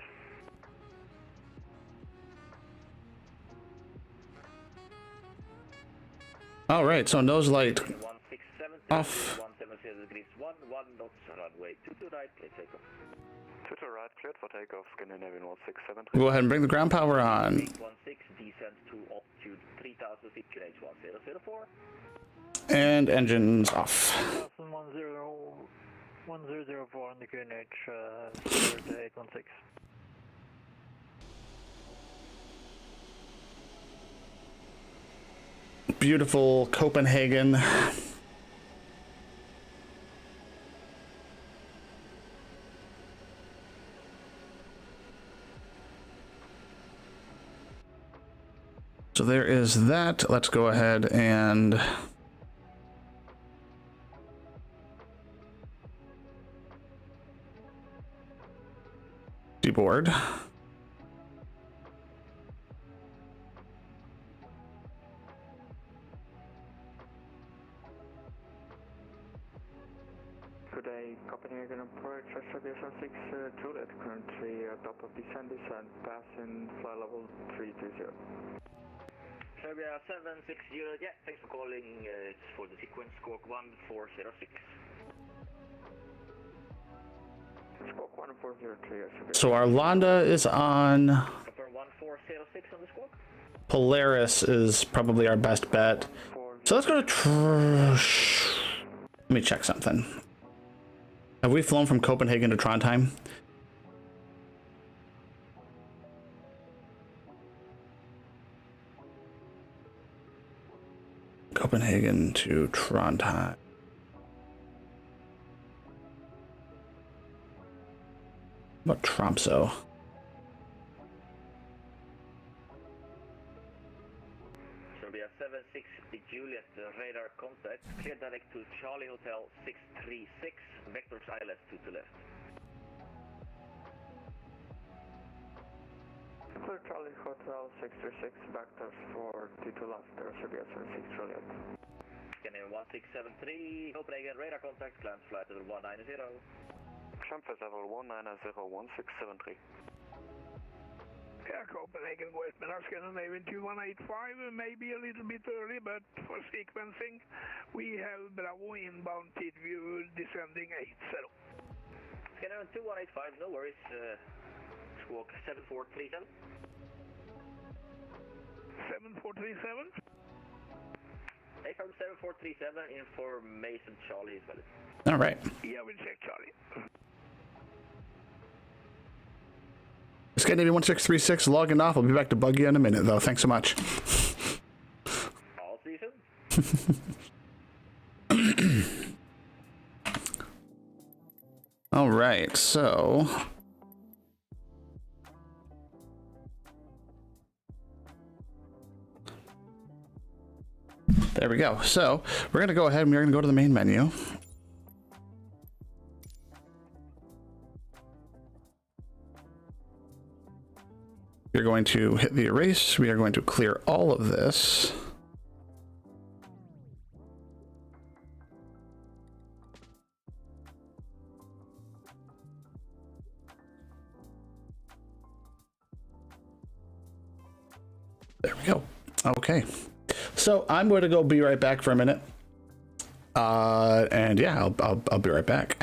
All right, so nose light 1670, off. 170 degrees, 11 knots, runway 2 to right, please take off. 2 to right, cleared for takeoff, Scandinavian 167. Go ahead and bring the ground power on. 816, descent to altitude 3000 feet, QNH 1004. And engines off. 1004 on the QNH, 816. Beautiful Copenhagen. So there is that. Let's go ahead and deboard. Good day, Copenhagen approach, Aviation 6 Juliet, currently top of descent, passing fly level 320. Serbia 760, yeah, thanks for calling, it's for the sequence, squawk 1406. Squawk 1403, So our Londa is on. Confirm 1406 on the squawk. Polaris is probably our best bet. So let's go to let me check something. Have we flown from Copenhagen to Trondheim? Copenhagen to Trondheim. What about Tromsø? Serbia 760 Juliet, radar contact, clear direct to Charlie Hotel 636, vectors ILS 2 to left. Clear Charlie Hotel 636, vectors for 2 to left, Serbia 76 Juliet. Scandinavian 1673, Copenhagen, radar contact, climb flight level 190. Climb flight level 190, 1673. Yeah, Copenhagen Westman, Scandinavian 2185, maybe a little bit early, but for sequencing, we have Bravo inbound pit view descending 80. Scandinavian 2185, no worries, squawk 7437. 7437? Affirm 7437, information Charlie is valid. All right. Yeah, we'll check Charlie. Scandinavian 1636 logging off. I'll be back to bug you in a minute, though. Thanks so much. I'll see you soon. All right, so there we go. So we're going to go ahead and we're going to go to the main menu. We're going to hit the erase. We are going to clear all of this. There we go. Okay. So I'm going to go be right back for a minute. And yeah, I'll be right back.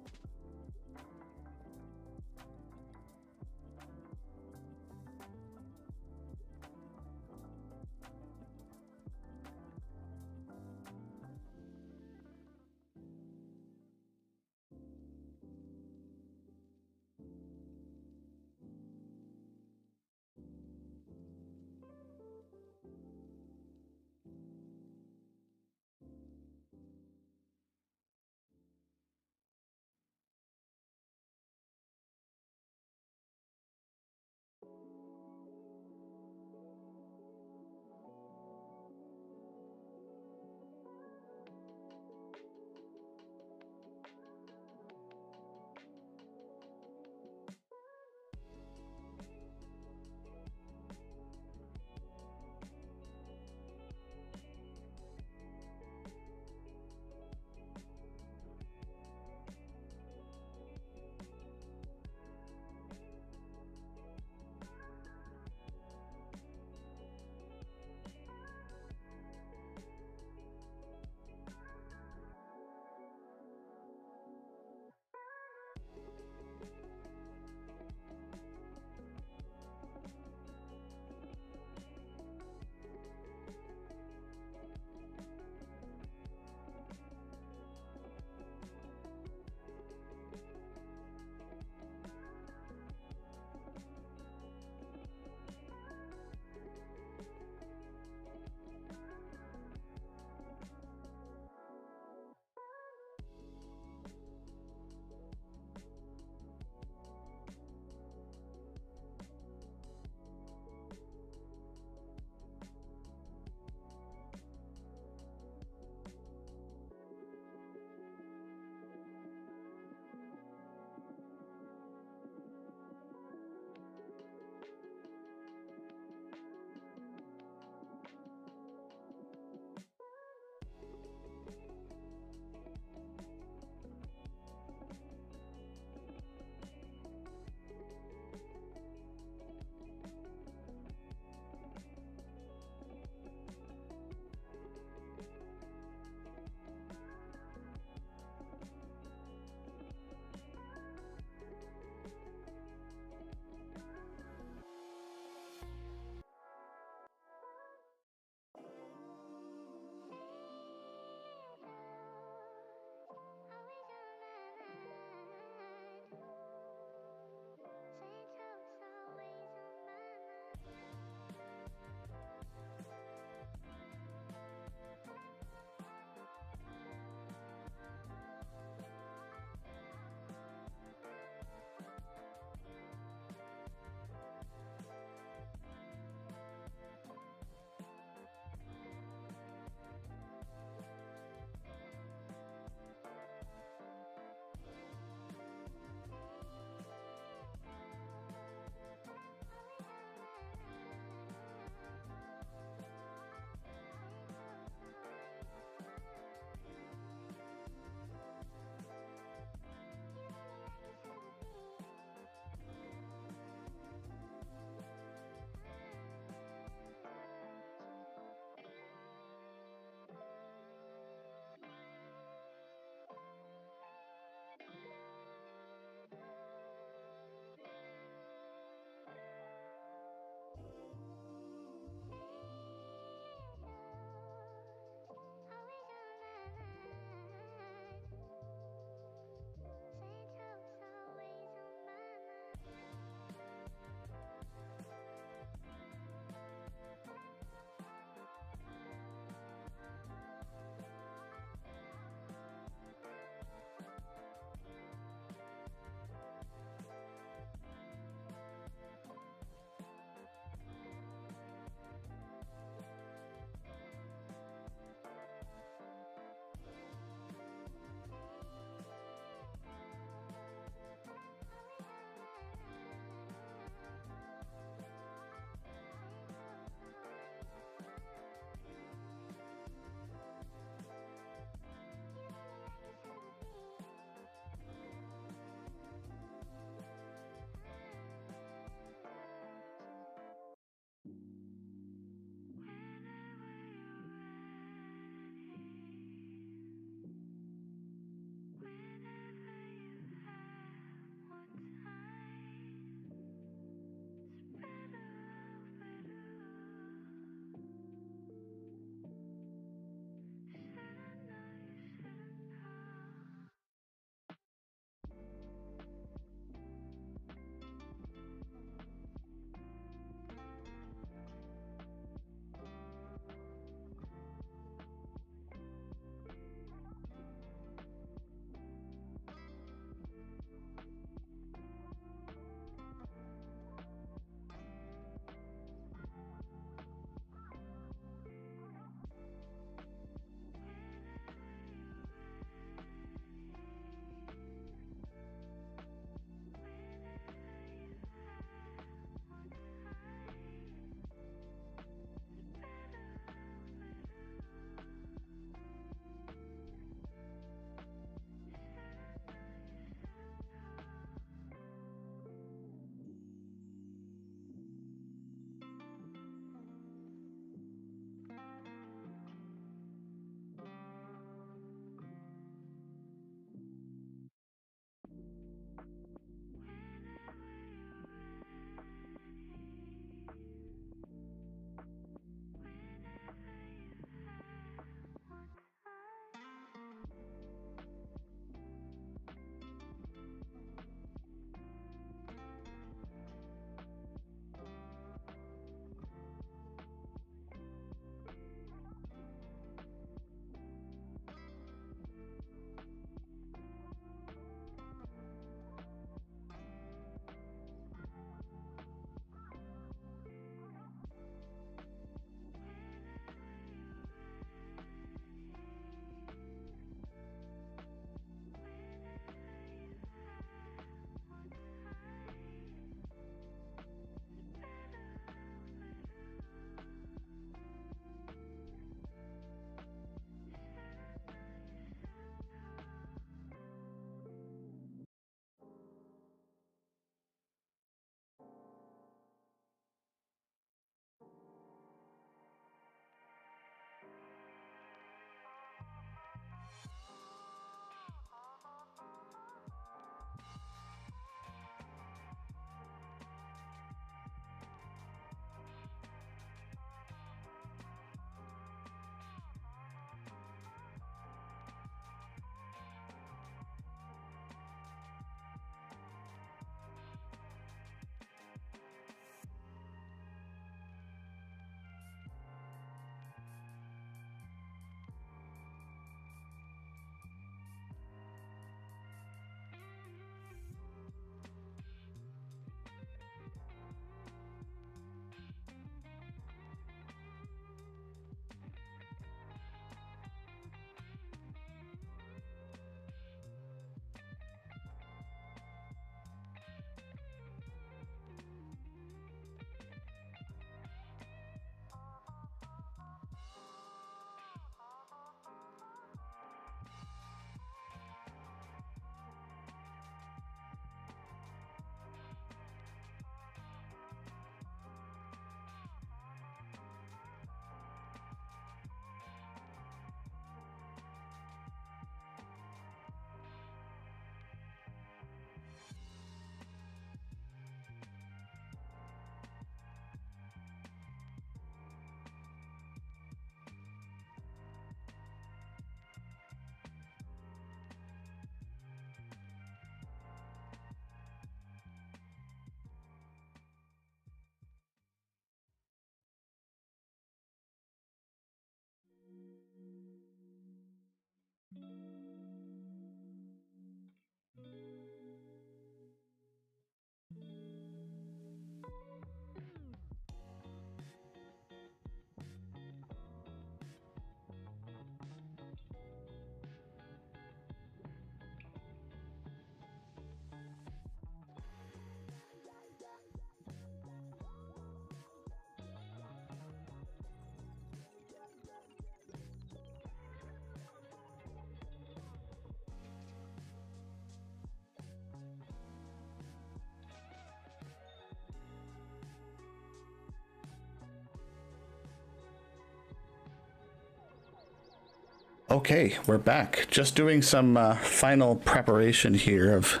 Okay, we're back. Just doing some final preparation here of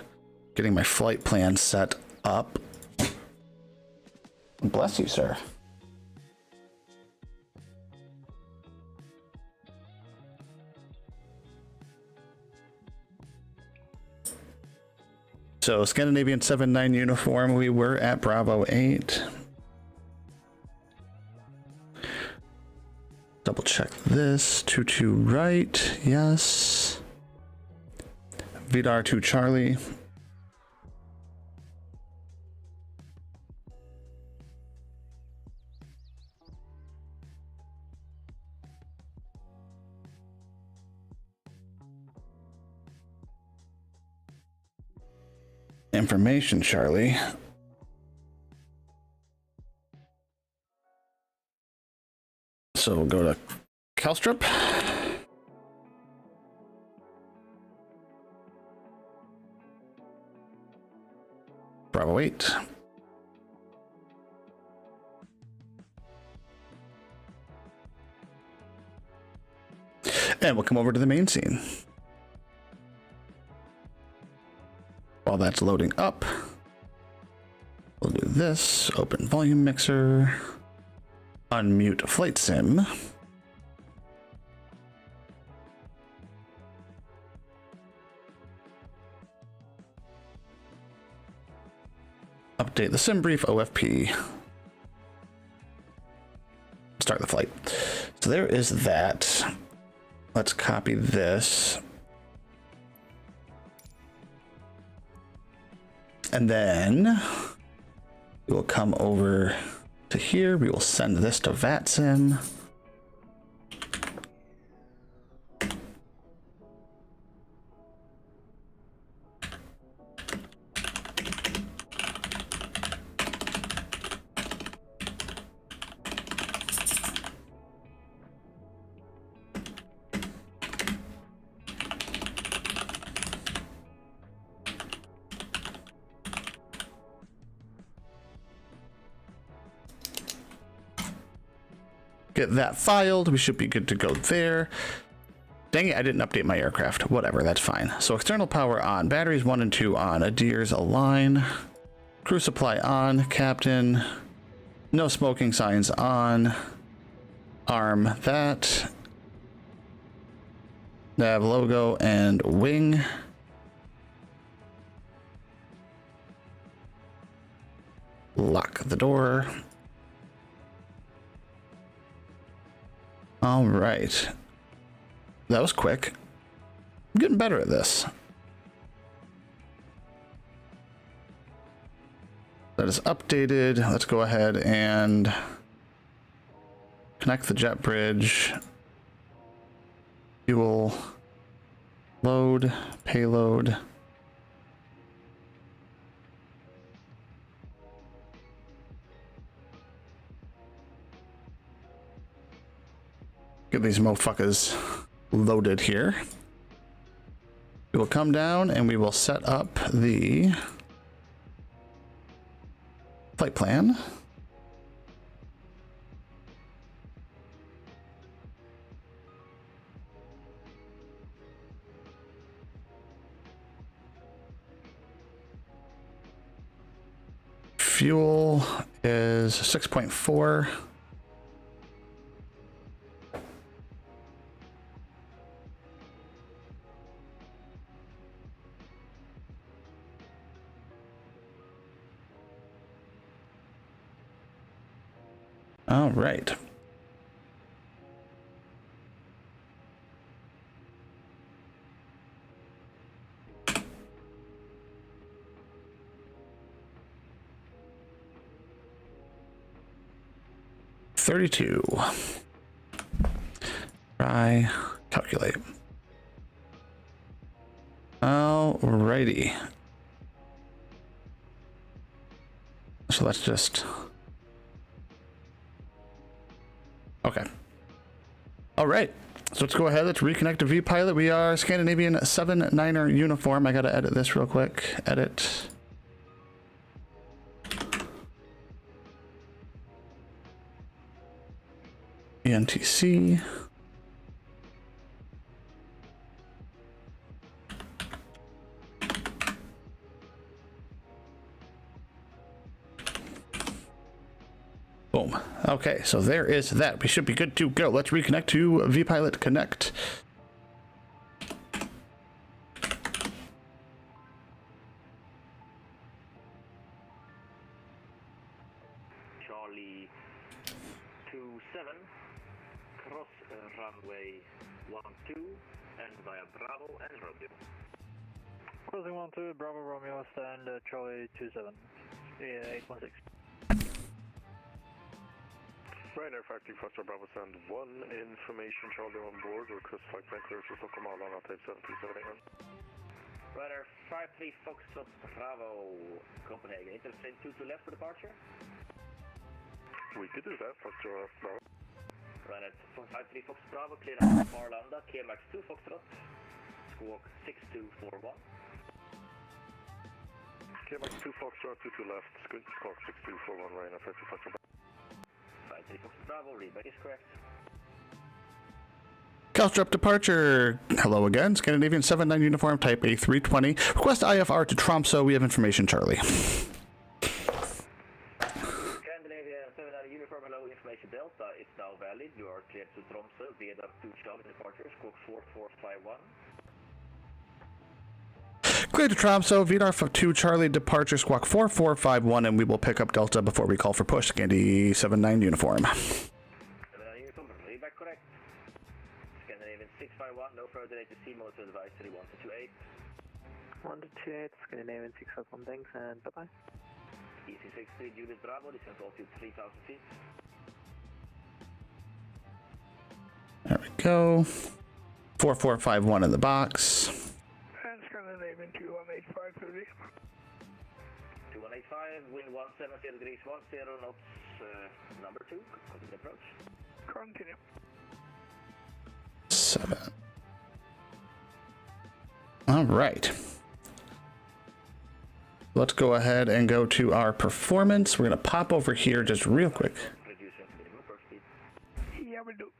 getting my flight plan set up. Bless you, sir. So, Scandinavian 7-9 uniform, we were at Bravo 8. Double check this. 22 right, yes. Vidar 2 Charlie. Information, Charlie. So we'll go to Calstrip. Bravo 8. And we'll come over to the main scene. While that's loading up, we'll do this. Open volume mixer. Unmute flight sim. Update the sim brief OFP. Start the flight. So there is that. Let's copy this. And then we will come over to here. We will send this to VATSIM. Get that filed. We should be good to go there. Dang it, I didn't update my aircraft. Whatever, that's fine. So external power on. Batteries 1 and 2 on. Adheres align. Crew supply on. Captain. No smoking signs on. Arm that. Nav logo and wing. Lock the door. All right. That was quick. I'm getting better at this. That is updated. Let's go ahead and connect the jet bridge. Fuel. Load. Payload. Get these motherfuckers loaded here. We will come down and we will set up the flight plan. Fuel is 6.4. All right. $32. Try calculate. Alrighty. So let's just. Okay. All right. So let's go ahead. Let's reconnect to VPilot. We are Scandinavian 7-9er uniform. I got to edit this real quick. Edit. ENTC. Boom. Okay, so there is that. We should be good to go. Let's reconnect to vPilot Connect. Charlie 27, cross runway 12, and via Bravo and Romeo. Crossing 12, Bravo Romeo, stand Charlie 27, 816. Ryanair Factory Foster Bravo Stand 1, information Charlie on board, request flight plan clearance for Stockholm Arlanda type 7378. Ryanair 53 Foxtrot Bravo, Copenhagen, intercept 2 to left for departure. We could do that, Foxtrot Bravo. Ryanair 53 Fox Bravo, clear out from Arlanda, KMX 2 Foxtrot, squawk 6241. KMX 2 Foxtrot, 2 to left, squawk 6241, Ryanair 50 Foxtrot Bravo. 53 Fox Bravo, readback is correct. Calstrap departure. Hello again. Scandinavian 79 uniform type A320. Request IFR to Tromsø. We have information, Charlie. Scandinavia 79 uniform, hello, information Delta is now valid. You are cleared to Tromsø, VATSIM 2 Charlie departure, squawk 4451. Clear to Tromsø, VDAR 2 Charlie departure, squawk 4451, and we will pick up Delta before we call for push. Scandi 79 uniform. 79 uniform, readback correct. Scandinavian 651, no further data C mode to advisory 1228. 1228, Scandinavian 651, thanks, and bye-bye. EC63 Juliet Bravo, descent altitude 3000 feet. There we go. 4451 in the box. And Scandinavian 218530. 2185, wind 170 degrees 10 knots, number 2, continue approach. Continue. 7. All right. Let's go ahead and go to our performance. We're going to pop over here just real quick. Reducing minimum approach speed. Yeah, we do.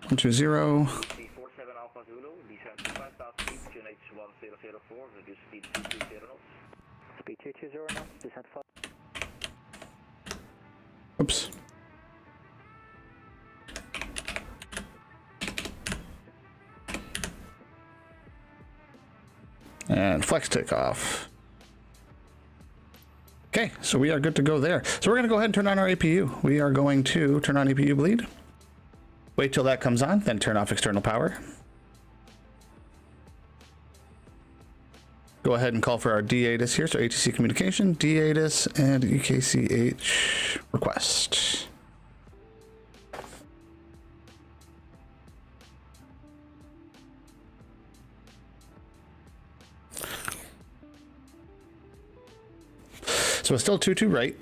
120. D47 Alpha Zulu, descent to 5000 feet, QNH 1004, reduce speed 220 knots. Speed 220 knots, descent 5. Oops. And flex takeoff. Okay, so we are good to go there. So we're going to go ahead and turn on our APU. We are going to turn on APU bleed. Wait till that comes on, then turn off external power. Go ahead and call for our D-ATIS here. So ATC communication, D-ATIS, and EKCH request. So it's still 22 right.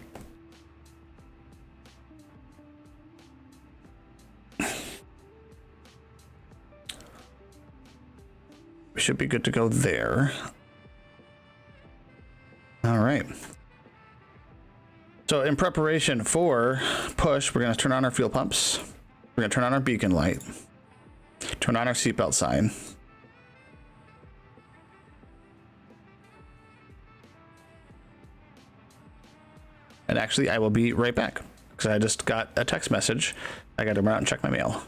We should be good to go there. All right. So in preparation for push, we're going to turn on our fuel pumps. We're going to turn on our beacon light. Turn on our seatbelt sign. And actually, I will be right back because I just got a text message. I got to run out and check my mail.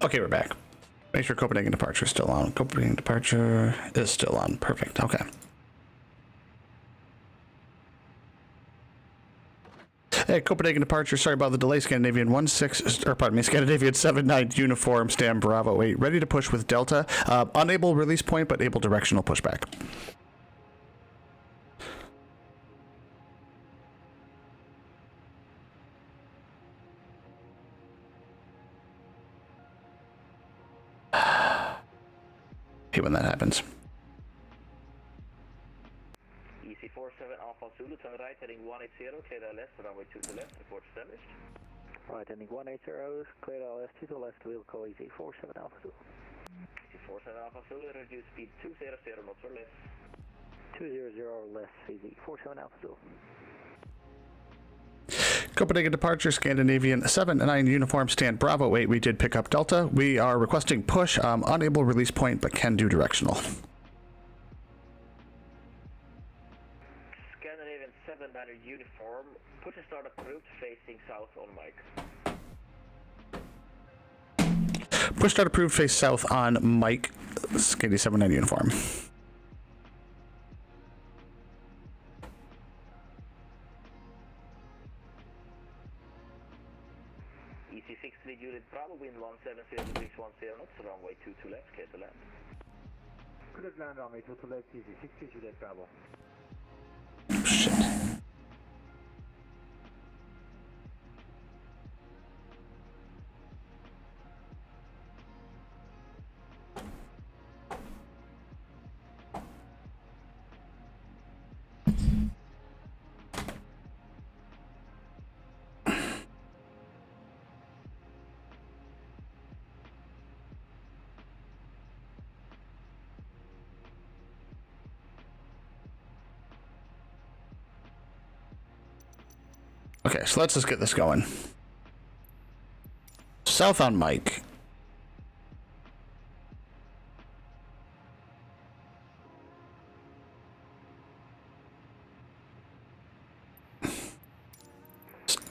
Okay, we're back. Make sure Copenhagen departure is still on. Copenhagen departure is still on. Perfect. Okay. Hey, Copenhagen departure. Sorry about the delay. Scandinavian 16, or pardon me, Scandinavian 79 uniform. Stam Bravo 8. Ready to push with Delta. Unable release point, but able directional pushback. Okay, when that happens. Easy 47 Alpha Zulu, turn right, heading 180, clear the left, runway 2 to left, report established. Right, heading 180, clear the left, 2 to left, we'll call easy 47 Alpha Zulu. Easy 47 Alpha Zulu, reduce speed 200 knots or less. 200 less, easy 47 Alpha Zulu. Copenhagen departure, Scandinavian 79 uniform, stand Bravo 8. We did pick up Delta. We are requesting push, unable release point, but can do directional. Scandinavian 79 uniform, push and start approved, facing south on mic. Push start approved, face south on Mike, Scandi 79 uniform. EC60 Juliet Bravo, wind 170 degrees 10 knots, runway 2 to left, clear to land. Clear to land, runway 2 to left, easy 60 Juliet Bravo. Shit. Okay, so let's just get this going. South on Mike.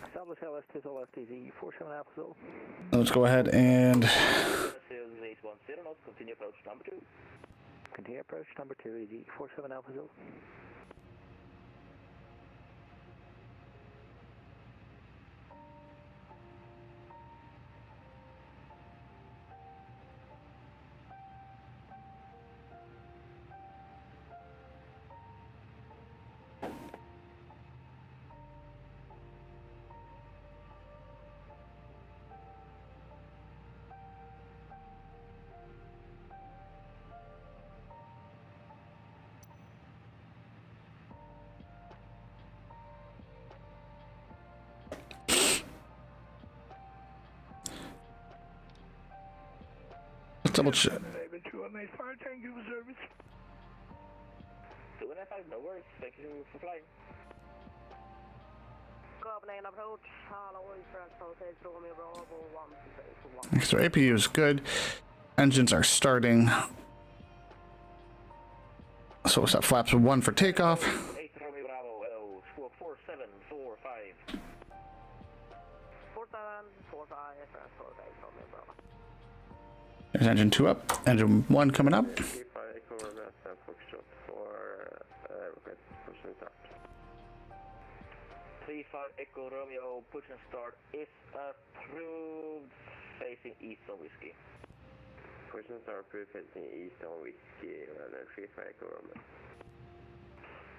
Establish LS 2 to left, easy 47 Alpha Zulu. Let's go ahead and... degrees 10 knots, continue approach number 2. Continue approach number 2, easy 47 Alpha Zulu. double check. 2185, thank you for service. 2185, no worries, thank you for flying. Copenhagen approach, hello, Frankfurt, Romeo Bravo 1. So APU is good. Engines are starting. So what's that? Flaps 1 for takeoff. 8 Romeo Bravo, hello, squawk 4745. 4745, Frankfurt, 8 Romeo Bravo. There's engine 2 up. Engine 1 coming up. 35 Echo Romeo Sam Foxtrot for request push and start. 35 Echo Romeo, push and start is approved, facing east on whiskey. Push and start approved facing east on whiskey, runner 35 Echo Romeo.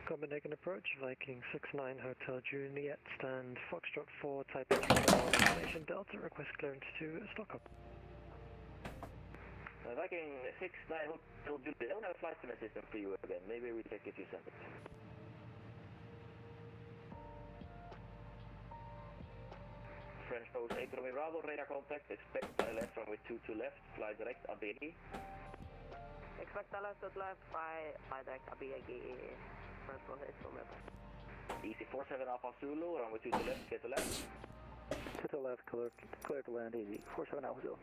Copenhagen approach, Viking 69 Hotel Juliet, stand Foxtrot 4, type Information Delta, request clearance to Stockholm. Viking 69 Hotel Juliet, I don't have a flight sim system for you again, maybe we check if you send it. French post 8 Romeo Bravo, radar contact, expect LS runway 2 to left, fly direct ABG. Expect LS to left, fly direct ABG, French post 8 Romeo. Easy 47 Alpha Zulu, runway 2 to left, clear to land. 2 to left, clear to land, easy 47 Alpha Zulu.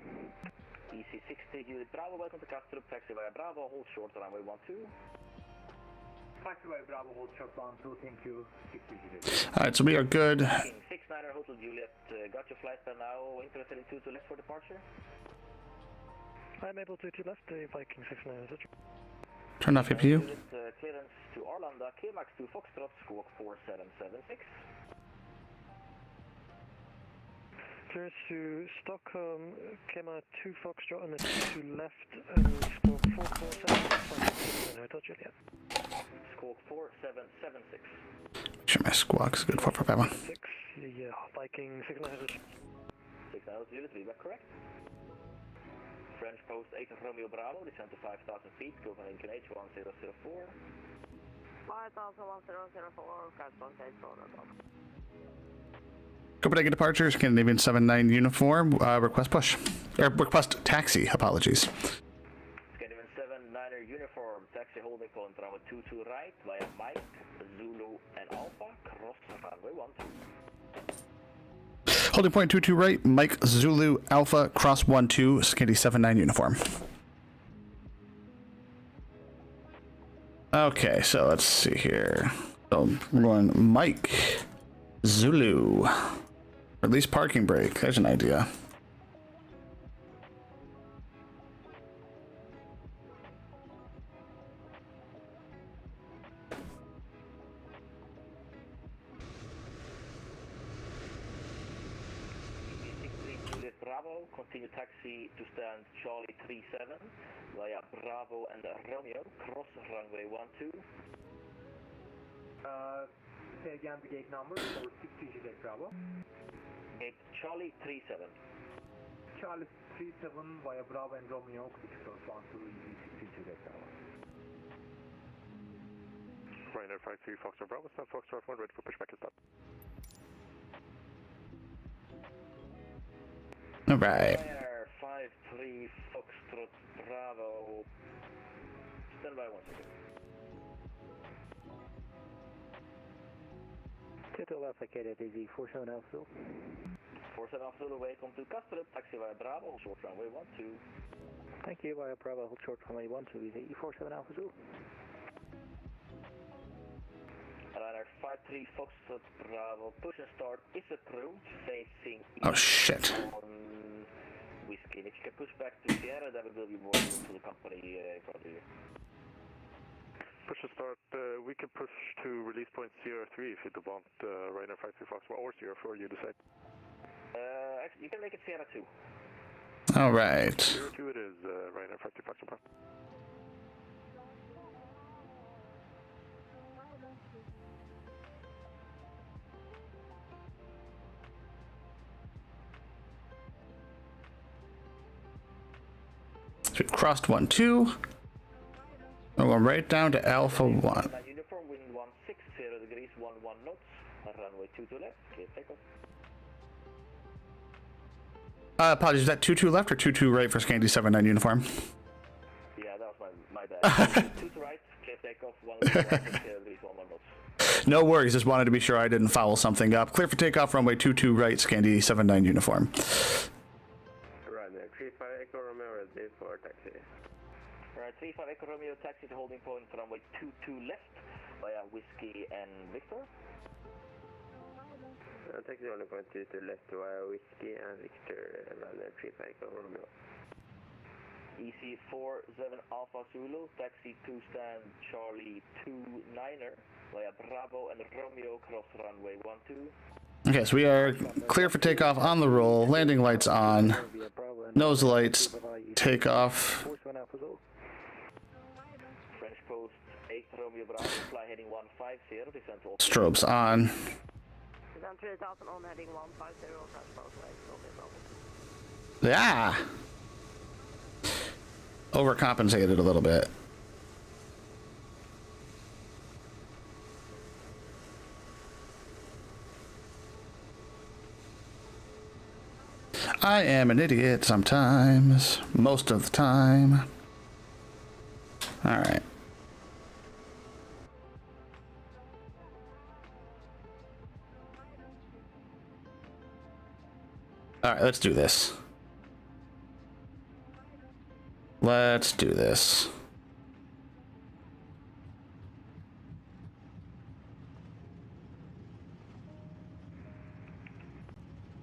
Easy 60 Juliet Bravo, welcome to Kastrup, taxi via Bravo, hold short runway 12. Taxi via Bravo, hold short 12, thank you, 60 Juliet. Alright, so we are good. 69er Hotel Juliet, got your flight plan now, interested in 2 to left for departure? I'm able to left the Viking 69. Turn off APU. Clearance to Arlanda, K-Max to Foxtrot, squawk 4776. Clearance to Stockholm, Kema 2 Foxtrot and a 2 left, and squawk 447, Hotel Juliet. Squawk 4776. Make sure my squawk's good. 4451. 6, yeah, Viking 6900. 6900 Juliet, feedback correct. French Post 8 Romeo Bravo, descend to 5,000 feet, Copenhagen H1004. 5,1004, Transport H1004. Copenhagen departure, Scandinavian 79 uniform, request push. Request taxi, apologies. Scandinavian 79er uniform, taxi holding point, runway 22 right, via Mike, Zulu and Alpha, cross runway 12. Holding point 22 right, Mike Zulu Alpha cross 12, Scandi 79 uniform. Okay, so let's see here. So we're going Mike Zulu. Release parking brake. There's an idea. Bravo, continue taxi to stand Charlie 37 via Bravo and Romeo, cross runway 12. Say again the gate number for 60 Juliet Bravo. Gate Charlie 37. Charlie 37 via Bravo and Romeo, cross 12 60 Juliet Bravo. Ryanair 53 Foxtrot Bravo, stand Foxtrot 1, ready for pushback and start. All right. Ryanair 53 Foxtrot Bravo, stand by 1 second. Total Alpha Cadet Easy 47 Alpha Zulu. 47 Alpha Zulu, welcome to Kastrup, taxi via Bravo, short runway 12. Thank you, via Bravo, hold short runway 12, Easy 47 Alpha Zulu. Ryanair 53 Foxtrot Bravo, push and start is approved, facing Oh shit. on Whiskey. If you can push back to Sierra, that will be more room to the company in front of you. Push and start, we can push to release point 03 if you want Ryanair 53 Foxtrot or 04, you decide. Actually, you can make it Sierra 2. All right. 02 it is, Ryanair 53 Foxtrot. So we crossed 12. We're going right down to Alpha 1. Uniform, wind 160 degrees, 11 knots, runway 22 left, clear takeoff. Apologies, is that 22 left or 22 right for Scandi 79 uniform? Yeah, that was my bad. 22 right, clear takeoff, 160 degrees, 11 knots. No worries, just wanted to be sure I didn't foul something up. Clear for takeoff, runway 22 right, Scandi 79 uniform. Ryanair 35 Echo Romeo ready for taxi. Right, 35 Echo Romeo, taxi to holding point, runway 22 left, via Whiskey and Victor. Taxi holding point 22 left via Whiskey and Victor, Ryanair 35 Echo Romeo. EC 47 Alpha Zulu, taxi to stand Charlie 29er, via Bravo and Romeo, cross runway 12. Okay, so we are clear for takeoff on the roll, landing lights on, nose lights, takeoff. French Post 8 Romeo Bravo, fly heading 150, descent to Strobes on. Descent 3000 on heading 150, French Post 8 Romeo Bravo. Yeah. Overcompensated a little bit. I am an idiot sometimes, most of the time. All right. All right, let's do this. Let's do this.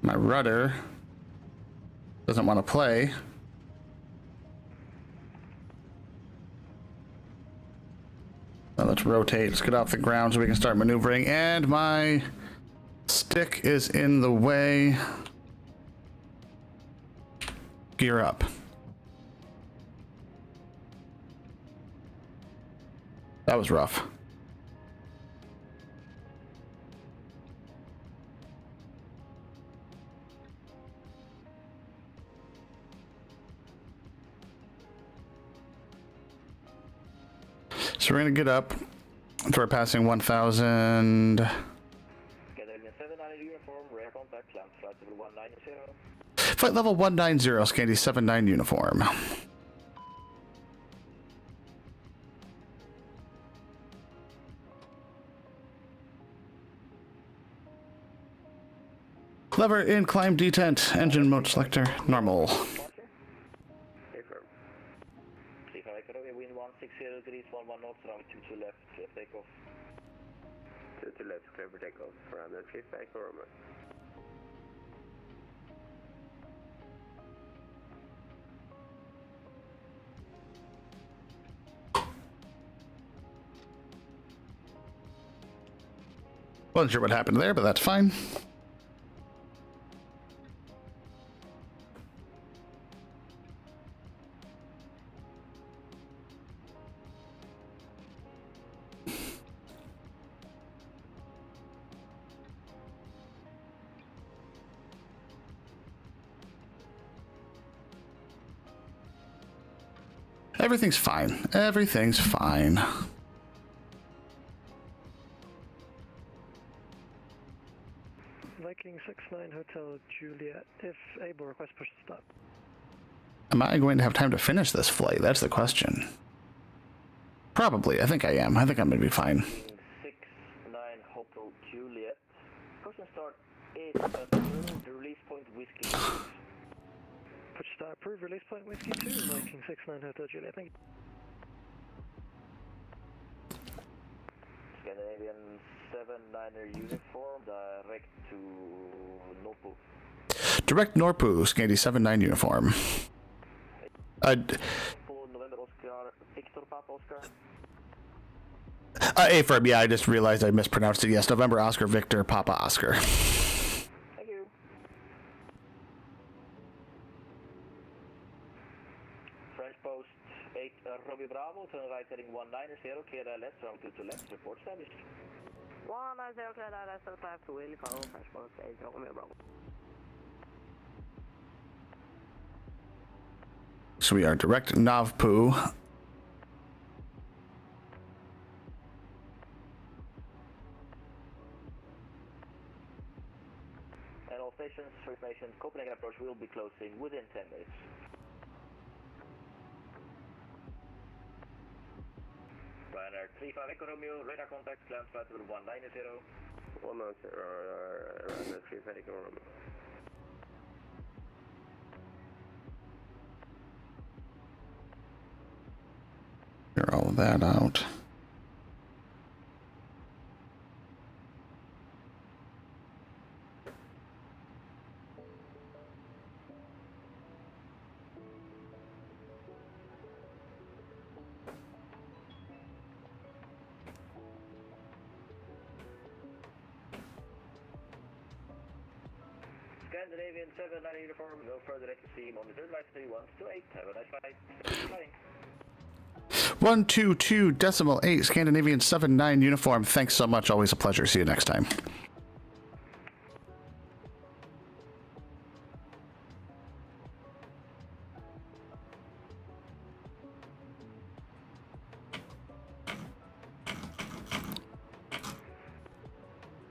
My rudder doesn't want to play. let's rotate. Let's get off the ground so we can start maneuvering. And my stick is in the way. Gear up. That was rough. So we're gonna get up until we're passing 1,000. Scandinavia 790 uniform, rear contact, land flight level 190. Flight level 190, Scandi 79 uniform. Lever in, climb detent, engine mode selector, normal. Wind 160 degrees, 11 knots, runway 22 left, clear takeoff. 22 left, clear for takeoff. Around the clear back or remote. Wasn't sure what happened there, but that's fine. Everything's fine. Everything's fine. Viking 69 Hotel Juliet, if able, request push to stop. Am I going to have time to finish this flight? That's the question. Probably. I think I am. I think I'm going to be fine. 69 Hotel Juliet. Person start 8 the release point whiskey. Push start approved, release point whiskey 2, Viking 69 Hotel Juliet, thank you. Scandinavian 79er uniform, direct to Norpo. Direct Norpo, Scandi 79 uniform. November Oscar, Victor Papa Oscar. A-firm, yeah, I just realized I mispronounced it. Yes, November Oscar, Victor, Papa Oscar. Thank you. French Post 8 Robbie Bravo, turn right heading 190, clear left, round 2 to left, report established. 190, clear left, path to Will, Carl, French Post 8 Romeo Bravo. So we are direct Navpu. And all stations, for information, Copenhagen approach will be closing within 10 minutes. Ryanair 35 Echo Romeo, radar contact, land flight level 190. 190, Ryanair 35 Echo Romeo. Figure all that out. Scandinavian 790 uniform, no further accuracy, monitor device 3128. Have a nice flight. Thanks for flying. 122.8 Scandinavian 79 uniform. Thanks so much. Always a pleasure. See you next time.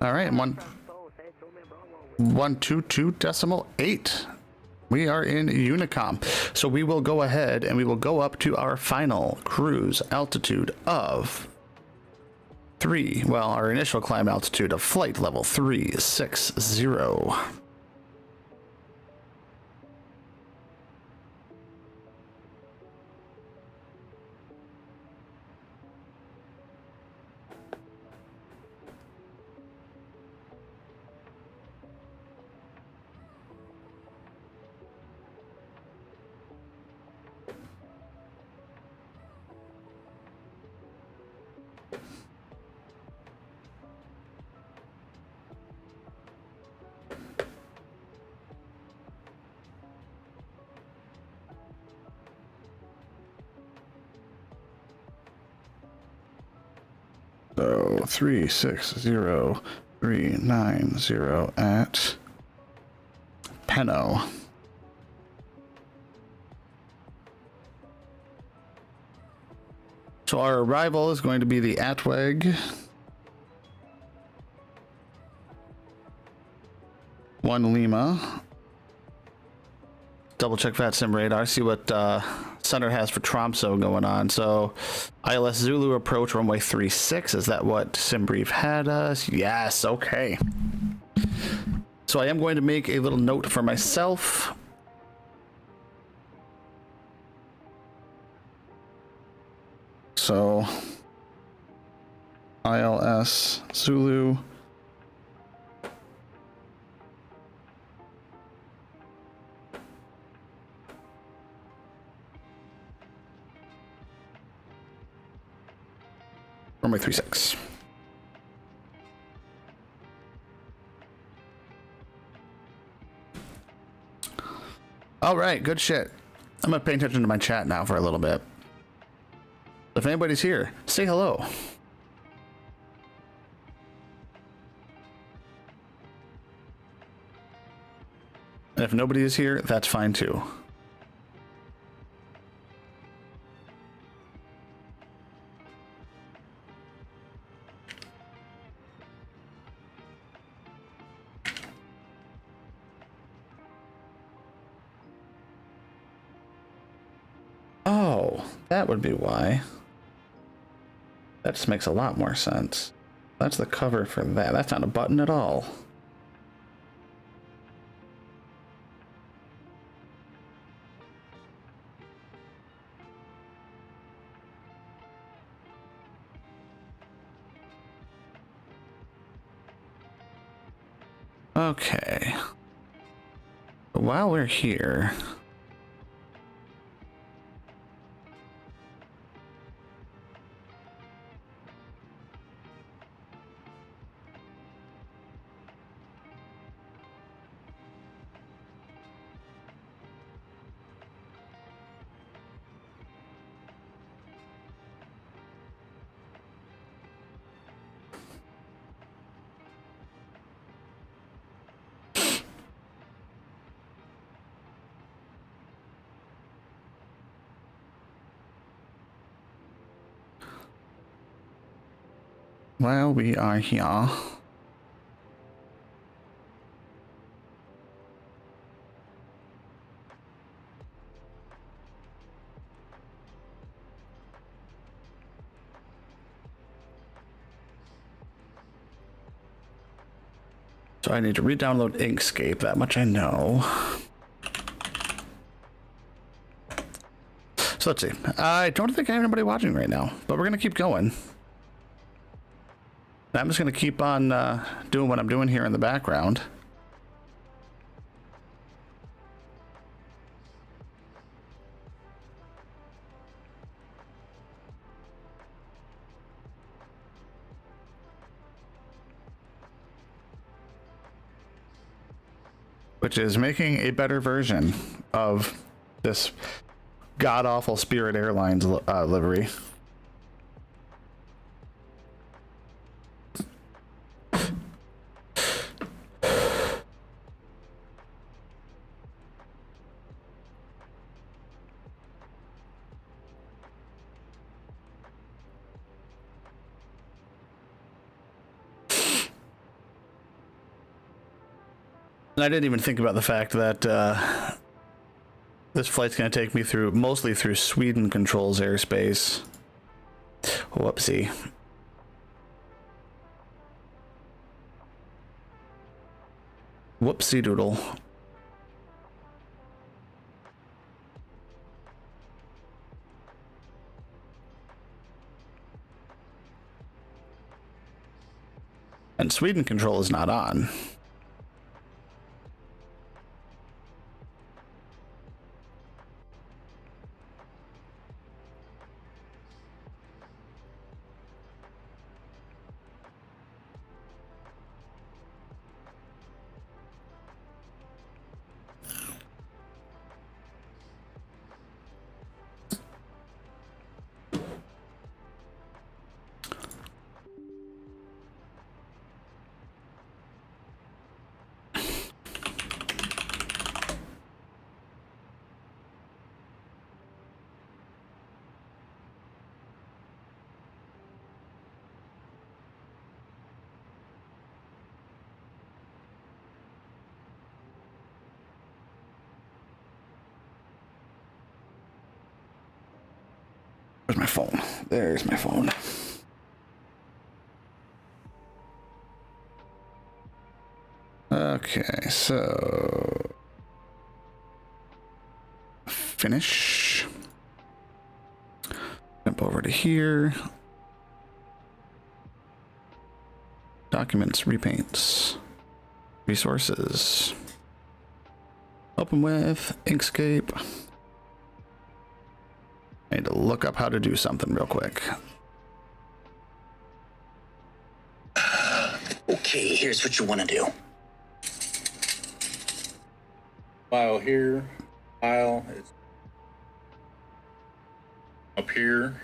All right, 122.8. We are in Unicom. So we will go ahead and we will go up to our final cruise altitude of 3. Well, our initial climb altitude of flight level 360. So 360390 at Penno. So our arrival is going to be the Atweg 1 Lima. Double check VATSIM radar, see what Center has for Tromso going on. So ILS Zulu approach runway 36. Is that what SimBrief had us? Yes, okay. So I am going to make a little note for myself. So ILS Zulu. Runway 36. All right, good shit. I'm gonna pay attention to my chat now for a little bit. If anybody's here, say hello. And if nobody is here, that's fine too. Oh, that would be why. That just makes a lot more sense. That's the cover for that. That's not a button at all. Okay. While we're here... While we are here... So I need to re-download Inkscape, that much I know. So let's see. I don't think I have anybody watching right now, but we're gonna keep going. I'm just gonna keep on doing what I'm doing here in the background. Which is making a better version of this god-awful Spirit Airlines livery. And I didn't even think about the fact that this flight's going to take me through, mostly through Sweden controls airspace. Whoopsie. Whoopsie doodle. And Sweden control is not on. Where's my phone? There's my phone. Okay, so finish. Jump over to here. Documents, repaints, resources. Open with Inkscape. I need to look up how to do something real quick. Okay, here's what you want to do. File here, file is up here,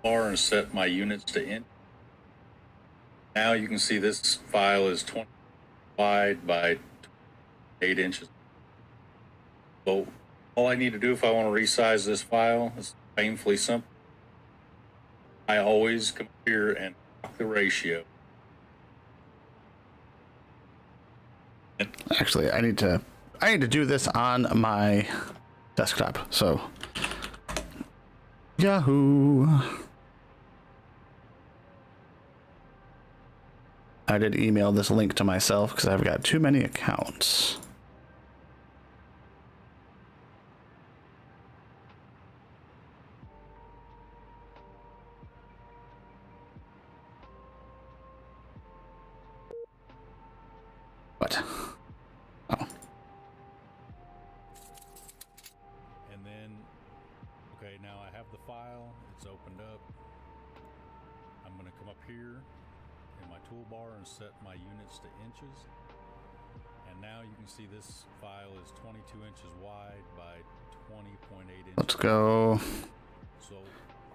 bar, and set my units to inch. Now you can see this file is 20 wide by 8 inches. So all I need to do if I want to resize this file is painfully simple. I always come here and lock the ratio. Actually, I need to do this on my desktop. So Yahoo. I did email this link to myself because I've got too many accounts. What? Oh. And then, okay, now I have the file. It's opened up. I'm going to come up here in my toolbar and set my units to inches. And now you can see this file is 22 inches wide by 20.8 inches. Let's go. So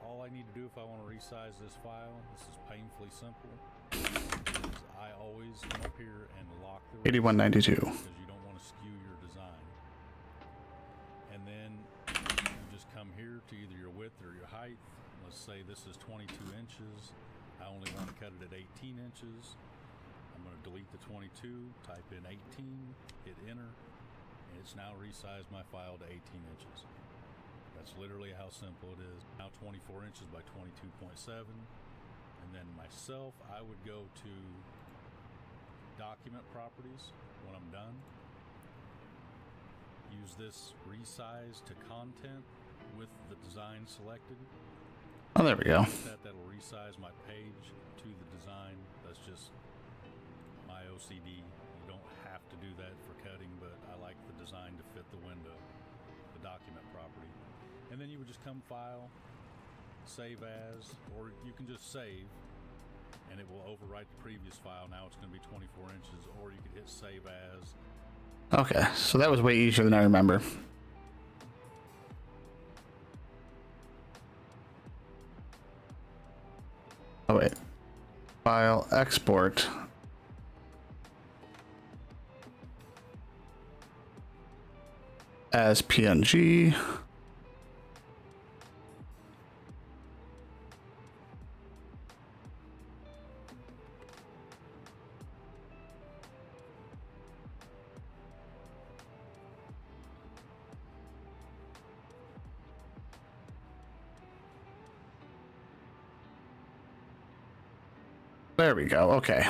all I need to do if I want to resize this file, this is painfully simple, is I always come up here and lock the 8192. because you don't want to skew your design. And then you just come here to either your width or your height. Let's say this is 22 inches. I only want to cut it at 18 inches. I'm going to delete the 22, type in 18, hit enter, and it's now resized my file to 18 inches. That's literally how simple it is. Now 24 inches by 22.7. And then myself, I would go to document properties when I'm done. Use this resize to content with the design selected. Oh, there we go. That'll resize my page to the design. That's just my OCD. You don't have to do that for cutting, but I like the design to fit the window, the document property. And then you would just come file, save as, or you can just save and it will overwrite the previous file. Now it's going to be 24 inches, or you could hit save as. Okay, so that was way easier than I remember. Oh wait, file export. As PNG. There we go. Okay.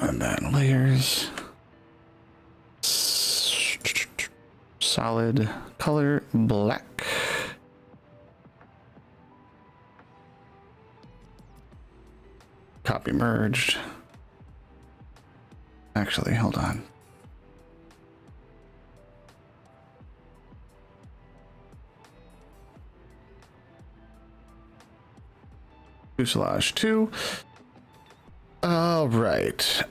And then layers. Solid color black. Copy merged. Actually, hold on. 2/2. All right.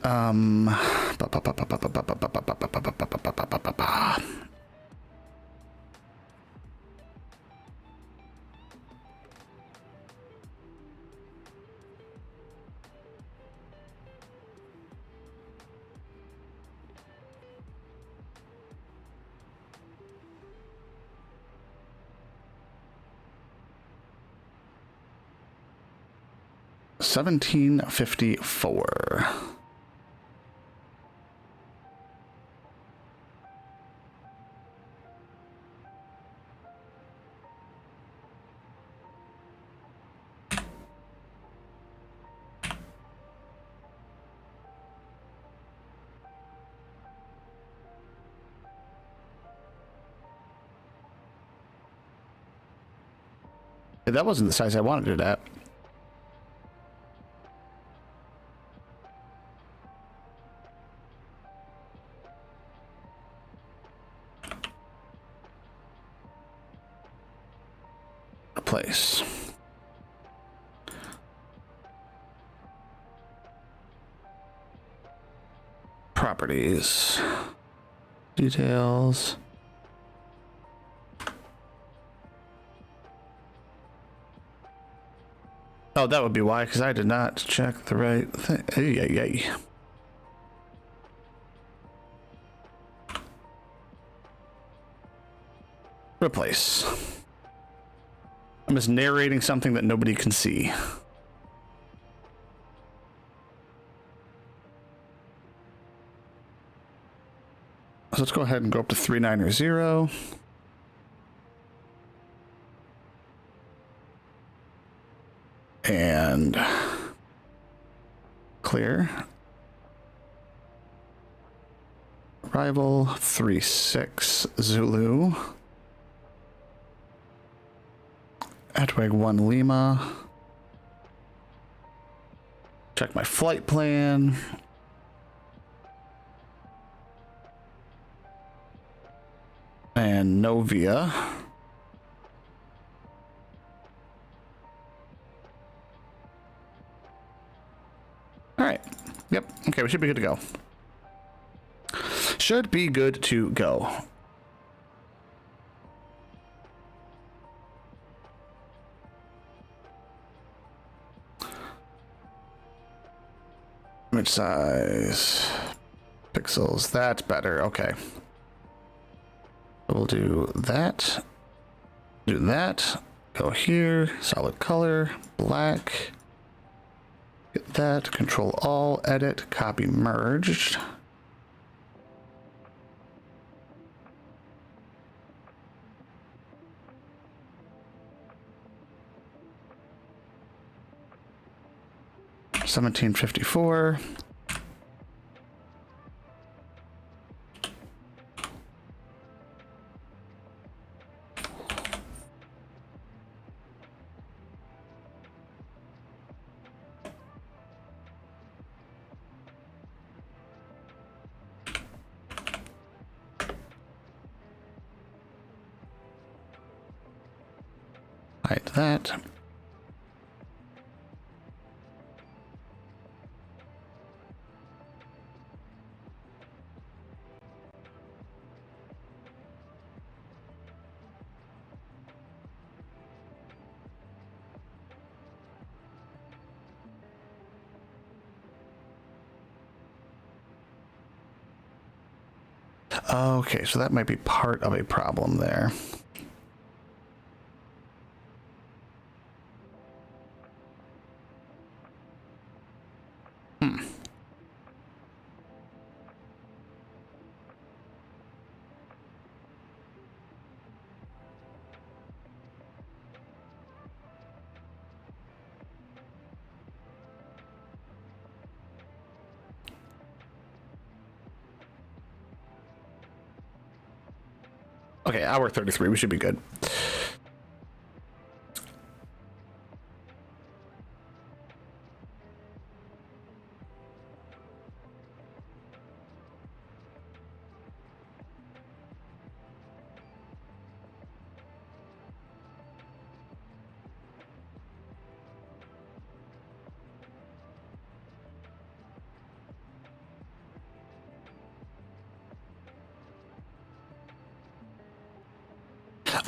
1754. That wasn't the size I wanted it at. Replace. Properties. Details. Oh, that would be why, because I did not check the right thing. Ay. Replace. I'm just narrating something that nobody can see. So let's go ahead and go up to 390. And clear. Arrival 36 Zulu. Atweg 1 Lima. Check my flight plan. And Novia. All right. Yep. Okay, we should be good to go. Should be good to go. Image size. Pixels. That's better. Okay. We'll do that. Do that. Go here. Solid color. Black. Get that. Control all. Edit. Copy merged. $17.54. Hide that. Okay, so that might be part of a problem there. Okay, hour 33. We should be good.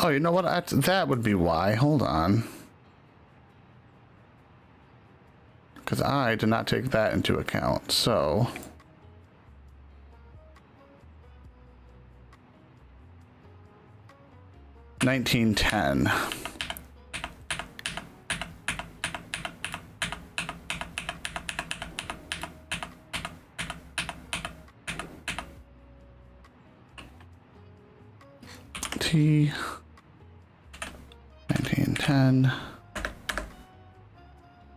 Oh, you know what? That would be why. Hold on. Because I did not take that into account, so... $19.10. T 1910.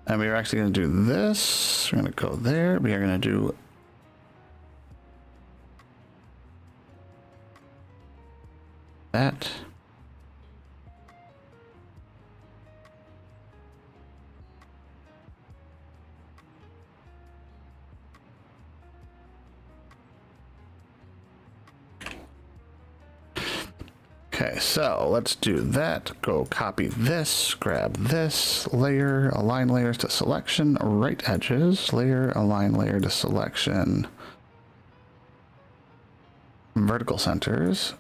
And we are actually going to do this. We're going to go there. We are going to do that. Okay, so let's do that. Go copy this, grab this layer, align layers to selection, right edges, layer, align layer to selection, vertical centers.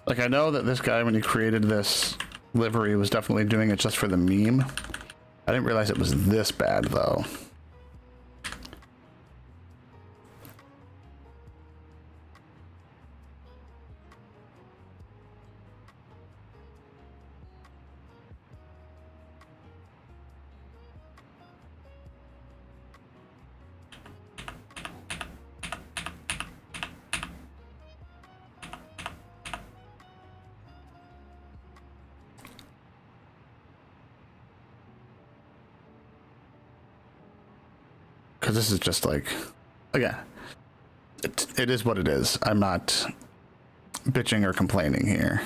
Like, I know that this guy, when he created this livery, was definitely doing it just for the meme. I didn't realize it was this bad, though. Because this is just like, again, it is what it is. I'm not bitching or complaining here.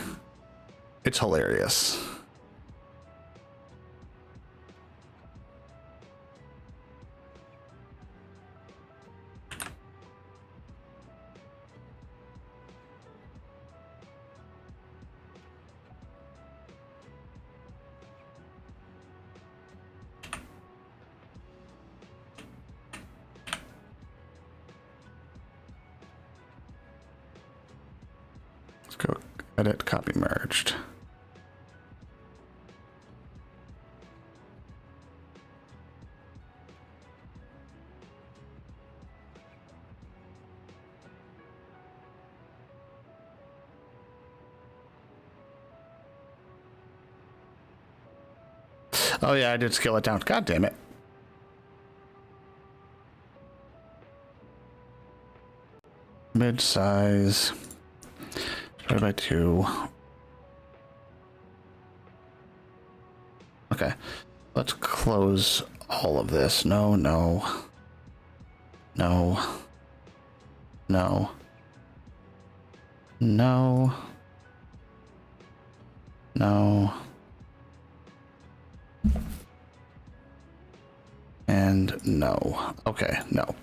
It's hilarious. Go edit, copy, merged. Oh yeah, I did scale it down. God damn it. Mid-size. Divided by 2. Okay. Let's close all of this. No, no. No. No. No. No. And no. Okay, no.